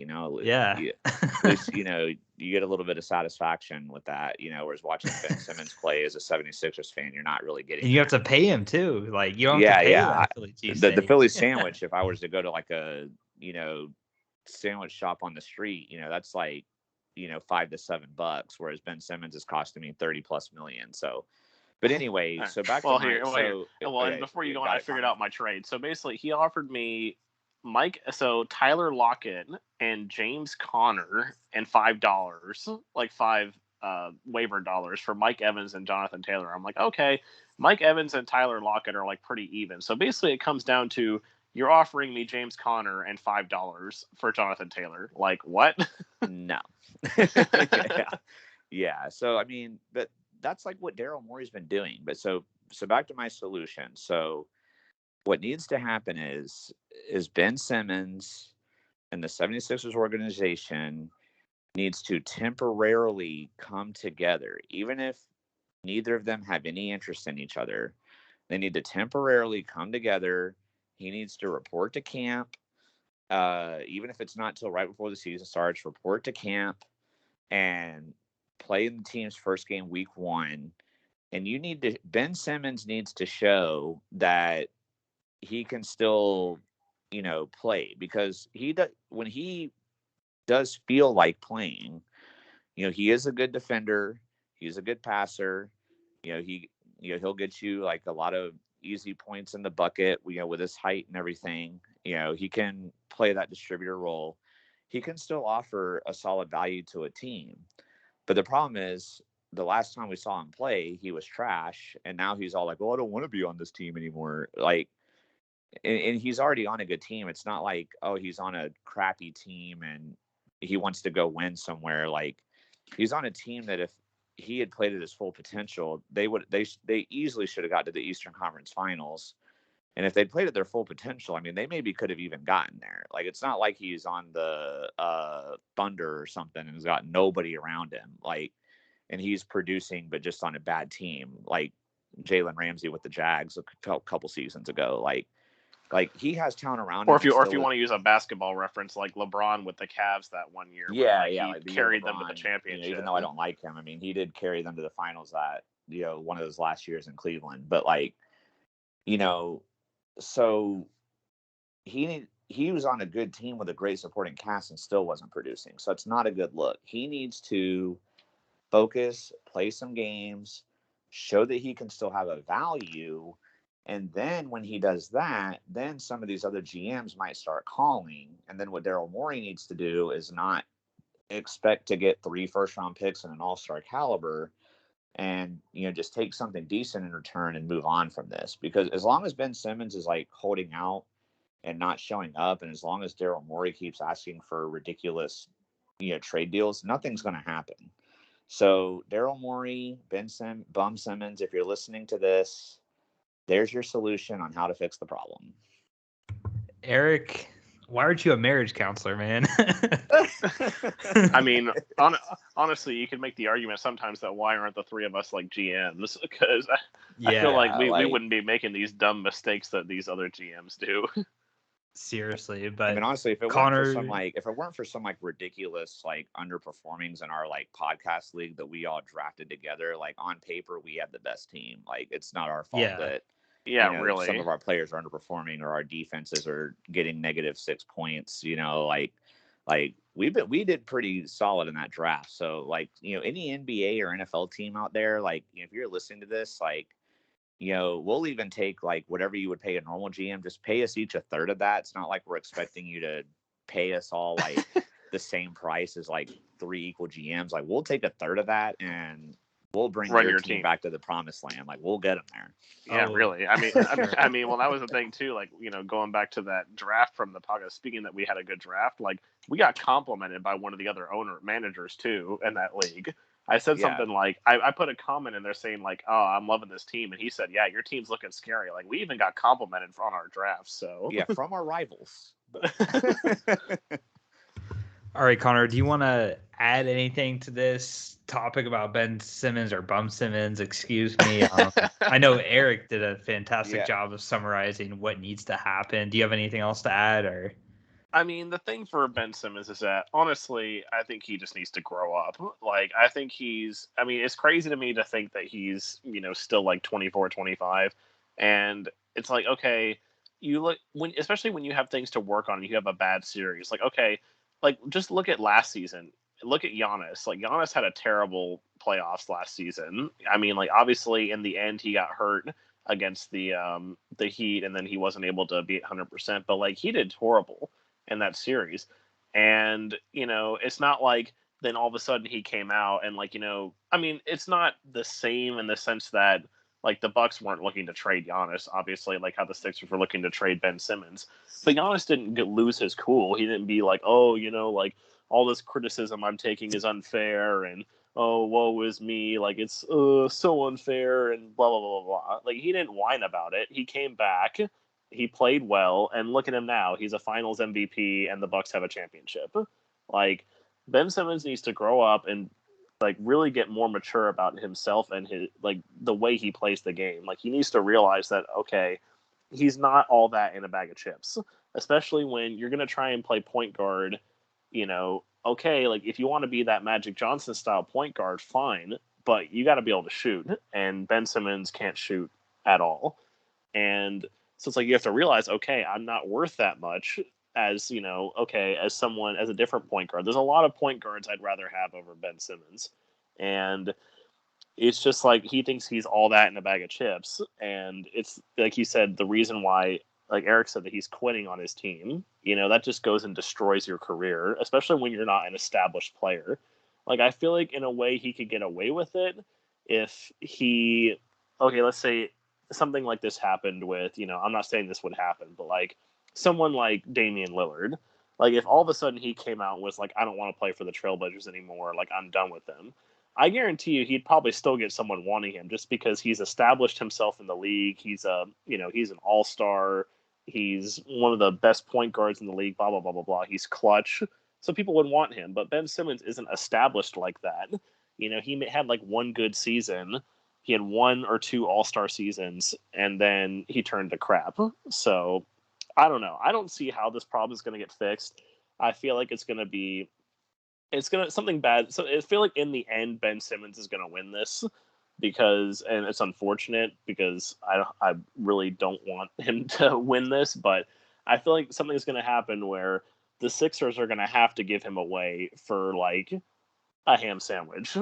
Speaker 1: Yeah.
Speaker 2: At least, you get a little bit of satisfaction with that, whereas watching Ben Simmons play as a 76ers fan, you're not really getting.
Speaker 1: And you have to pay him too. Like, you don't have to pay that Philly cheesesteak.
Speaker 2: The Philly sandwich, if I was to go to like a, sandwich shop on the street, that's like, $5 to $7, whereas Ben Simmons is costing me 30+ million. So, but anyway, so back to
Speaker 3: and before you go on, I figured out my trade. So basically, he offered me Tyler Lockett and James Conner and $5, like $5 waiver dollars for Mike Evans and Jonathan Taylor. I'm like, okay, Mike Evans and Tyler Lockett are like pretty even. So basically, it comes down to, you're offering me James Conner and $5 for Jonathan Taylor. Like, what?
Speaker 2: No. Yeah. So I mean, but that's like what Daryl Morey's been doing. But so back to my solution. So what needs to happen is Ben Simmons and the 76ers organization needs to temporarily come together. Even if neither of them have any interest in each other, they need to temporarily come together. He needs to report to camp. Even if it's not till right before the season starts, report to camp and play in the team's first game week 1. And Ben Simmons needs to show that he can still, play, because when he does feel like playing, he is a good defender. He's a good passer. He'll get you like a lot of easy points in the bucket, with his height and everything. He can play that distributor role. He can still offer a solid value to a team. But the problem is, the last time we saw him play, he was trash. And now he's all like, well, I don't want to be on this team anymore. Like, and he's already on a good team. It's not like, oh, he's on a crappy team and he wants to go win somewhere. Like, he's on a team that if he had played at his full potential, they easily should have got to the Eastern Conference Finals. And if they'd played at their full potential, I mean, they maybe could have even gotten there. Like, it's not like he's on the Thunder or something and has got nobody around him. Like, and he's producing, but just on a bad team, like Jalen Ramsey with the Jags a couple seasons ago. Like he has talent around him.
Speaker 3: Or if you want to use a basketball reference, like LeBron with the Cavs that one year,
Speaker 2: like
Speaker 3: he carried them to the championship.
Speaker 2: You know, even though I don't like him, I mean, he did carry them to the finals that, you know, one of those last years in Cleveland. But like, you know, so he was on a good team with a great supporting cast and still wasn't producing. So it's not a good look. He needs to focus, play some games, show that he can still have a value. And then when he does that, then some of these other GMs might start calling. And then what Daryl Morey needs to do is not expect to get 3 first-round picks and an all-star caliber, and, you know, just take something decent in return and move on from this. Because as long as Ben Simmons is like holding out and not showing up, and as long as Daryl Morey keeps asking for ridiculous, you know, trade deals, nothing's going to happen. So Daryl Morey, Bum Simmons, if you're listening to this, there's your solution on how to fix the problem.
Speaker 1: Eric, why aren't you a marriage counselor, man?
Speaker 3: I mean, honestly, you could make the argument sometimes that why aren't the 3 of us like GMs? Because I feel like we wouldn't be making these dumb mistakes that these other GMs do.
Speaker 1: Seriously, but
Speaker 2: I mean, honestly, if it
Speaker 1: Connor,
Speaker 2: weren't for some like ridiculous like underperformings in our like podcast league that we all drafted together, like on paper we have the best team. Like it's not our fault that
Speaker 3: really
Speaker 2: some of our players are underperforming or our defenses are getting -6 points. You know, like we did pretty solid in that draft. So like, you know, any NBA or NFL team out there, like, you know, if you're listening to this, like, you know, we'll even take like whatever you would pay a normal GM, just pay us each a third of that. It's not like we're expecting you to pay us all like the same price as like 3 equal GMs. Like we'll take a third of that and we'll bring your team back to the promised land. Like we'll get them there.
Speaker 3: Yeah, really. I mean, well, that was the thing too. Like, you know, going back to that draft from the podcast, speaking that we had a good draft, like we got complimented by one of the other managers too in that league. I said something like, I put a comment in there saying like, oh, I'm loving this team. And he said, yeah, your team's looking scary. Like we even got complimented on our draft. So
Speaker 2: yeah, from our rivals.
Speaker 1: All right, Connor, do you want to add anything to this topic about Ben Simmons or Bum Simmons? Excuse me. I know Eric did a fantastic job of summarizing what needs to happen. Do you have anything else to add? Or
Speaker 3: I mean, the thing for Ben Simmons is that, honestly, I think he just needs to grow up. Like, I think it's crazy to me to think that he's, you know, still like 24, 25. And it's like, okay, especially when you have things to work on and you have a bad series, like, okay, like just look at last season. Look at Giannis. Like, Giannis had a terrible playoffs last season. I mean, like, obviously in the end he got hurt against the Heat, and then he wasn't able to be at 100%, but like he did horrible in that series. And, you know, it's not like then all of a sudden he came out and like, you know, I mean, it's not the same in the sense that like the Bucks weren't looking to trade Giannis, obviously, like how the Sixers were looking to trade Ben Simmons. But Giannis didn't lose his cool. He didn't be like, oh, you know, like all this criticism I'm taking is unfair and oh, woe is me, like it's so unfair and blah blah blah blah. Like he didn't whine about it. He came back. He played well, and look at him now. He's a Finals MVP, and the Bucks have a championship. Like Ben Simmons needs to grow up and like really get more mature about himself and his like the way he plays the game. Like he needs to realize that okay, he's not all that in a bag of chips. Especially when you're gonna try and play point guard, you know. Okay, like if you want to be that Magic Johnson style point guard, fine, but you got to be able to shoot, and Ben Simmons can't shoot at all. And so it's like you have to realize, okay, I'm not worth that much as, you know, okay, as a different point guard. There's a lot of point guards I'd rather have over Ben Simmons. And it's just like he thinks he's all that in a bag of chips. And it's like he said, the reason why, like Eric said, that he's quitting on his team, you know, that just goes and destroys your career, especially when you're not an established player. Like, I feel like in a way he could get away with it if let's say something like this happened with, you know, I'm not saying this would happen, but like someone like Damian Lillard, like if all of a sudden he came out and was like, I don't want to play for the Trailblazers anymore, like I'm done with them. I guarantee you he'd probably still get someone wanting him just because he's established himself in the league. He's he's an all-star. He's one of the best point guards in the league, blah, blah, blah, blah, blah. He's clutch. So people would want him. But Ben Simmons isn't established like that. He had like one good season. He had 1 or 2 all-star seasons, and then he turned to crap. So I don't know. I don't see how this problem is going to get fixed. I feel like it's going to something bad. So I feel like in the end, Ben Simmons is going to win this and it's unfortunate because I really don't want him to win this, but I feel like something's going to happen where the Sixers are going to have to give him away for like a ham sandwich,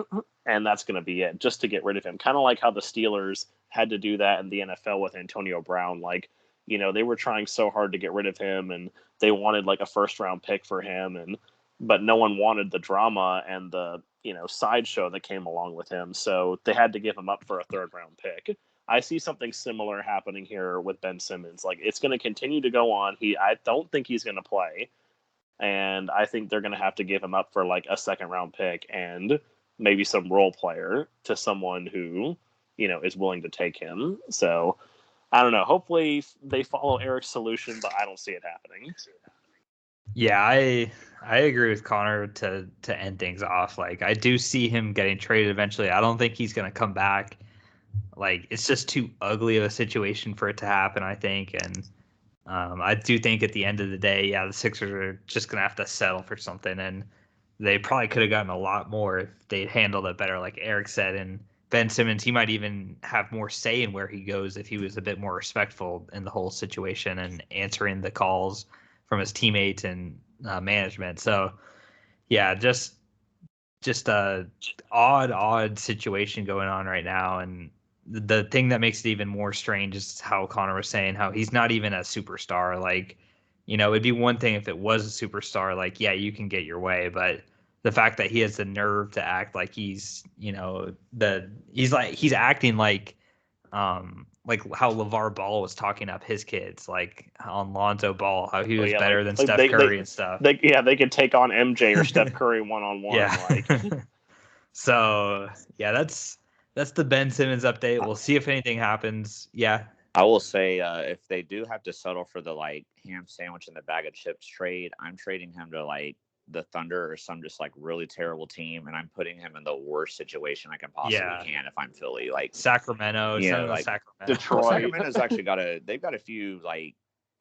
Speaker 3: and that's going to be it, just to get rid of him. Kind of like how the Steelers had to do that in the NFL with Antonio Brown. Like, they were trying so hard to get rid of him, and they wanted like a first-round pick for him, but no one wanted the drama and the sideshow that came along with him, so they had to give him up for a third-round pick. I see something similar happening here with Ben Simmons. Like, it's going to continue to go on. I don't think he's going to play. And I think they're going to have to give him up for like a second-round pick and maybe some role player to someone who, is willing to take him. So I don't know. Hopefully they follow Eric's solution, but I don't see it happening.
Speaker 1: Yeah, I agree with Connor to end things off. Like, I do see him getting traded eventually. I don't think he's going to come back. Like, it's just too ugly of a situation for it to happen, I think. And I do think at the end of the day, the Sixers are just going to have to settle for something. And they probably could have gotten a lot more if they'd handled it better, like Eric said. And Ben Simmons, he might even have more say in where he goes if he was a bit more respectful in the whole situation and answering the calls from his teammates and management. So, yeah, just a odd situation going on right now. And the thing that makes it even more strange is how Connor was saying how he's not even a superstar. Like, it'd be one thing if it was a superstar, like, yeah, you can get your way, but the fact that he has the nerve to act like he's acting like how LeVar Ball was talking up his kids, like on Lonzo Ball, how he was better than Steph Curry and stuff.
Speaker 3: They could take on MJ or Steph Curry one-on-one.
Speaker 1: Yeah. So yeah, that's the Ben Simmons update. We'll see if anything happens. Yeah.
Speaker 2: I will say if they do have to settle for the like ham sandwich and the bag of chips trade, I'm trading him to like the Thunder or some just like really terrible team, and I'm putting him in the worst situation I can possibly can if I'm Philly, like
Speaker 1: Sacramento,
Speaker 2: like
Speaker 1: Sacramento.
Speaker 3: Detroit.
Speaker 2: Well, Sacramento's actually they've got a few like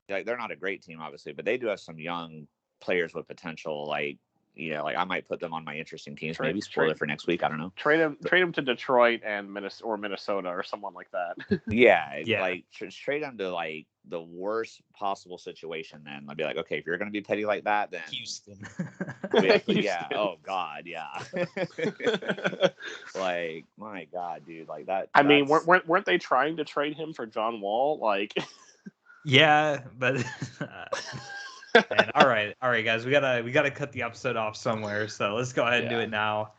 Speaker 2: they're not a great team obviously, but they do have some young players with potential. Like like I might put them on my interesting teams. Maybe spoil it for next week. I don't know.
Speaker 3: Trade him to Detroit and Minnesota or someone like that.
Speaker 2: Yeah. Like trade him to like the worst possible situation. Then I'd be like, okay, if you're going to be petty like that, then
Speaker 1: Houston.
Speaker 2: Yeah. Oh God. Yeah. Like my God, dude. Like that.
Speaker 3: I mean, weren't they trying to trade him for John Wall? Like.
Speaker 1: Yeah, but. And all right, guys, we gotta cut the episode off somewhere, so let's go ahead and do it now.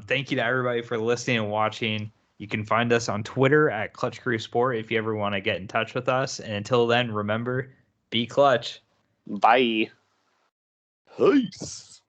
Speaker 1: Thank you to everybody for listening and watching. You can find us on Twitter at clutchcrewsport if you ever want to get in touch with us. And until then, remember, be clutch.
Speaker 3: Bye.
Speaker 2: Peace.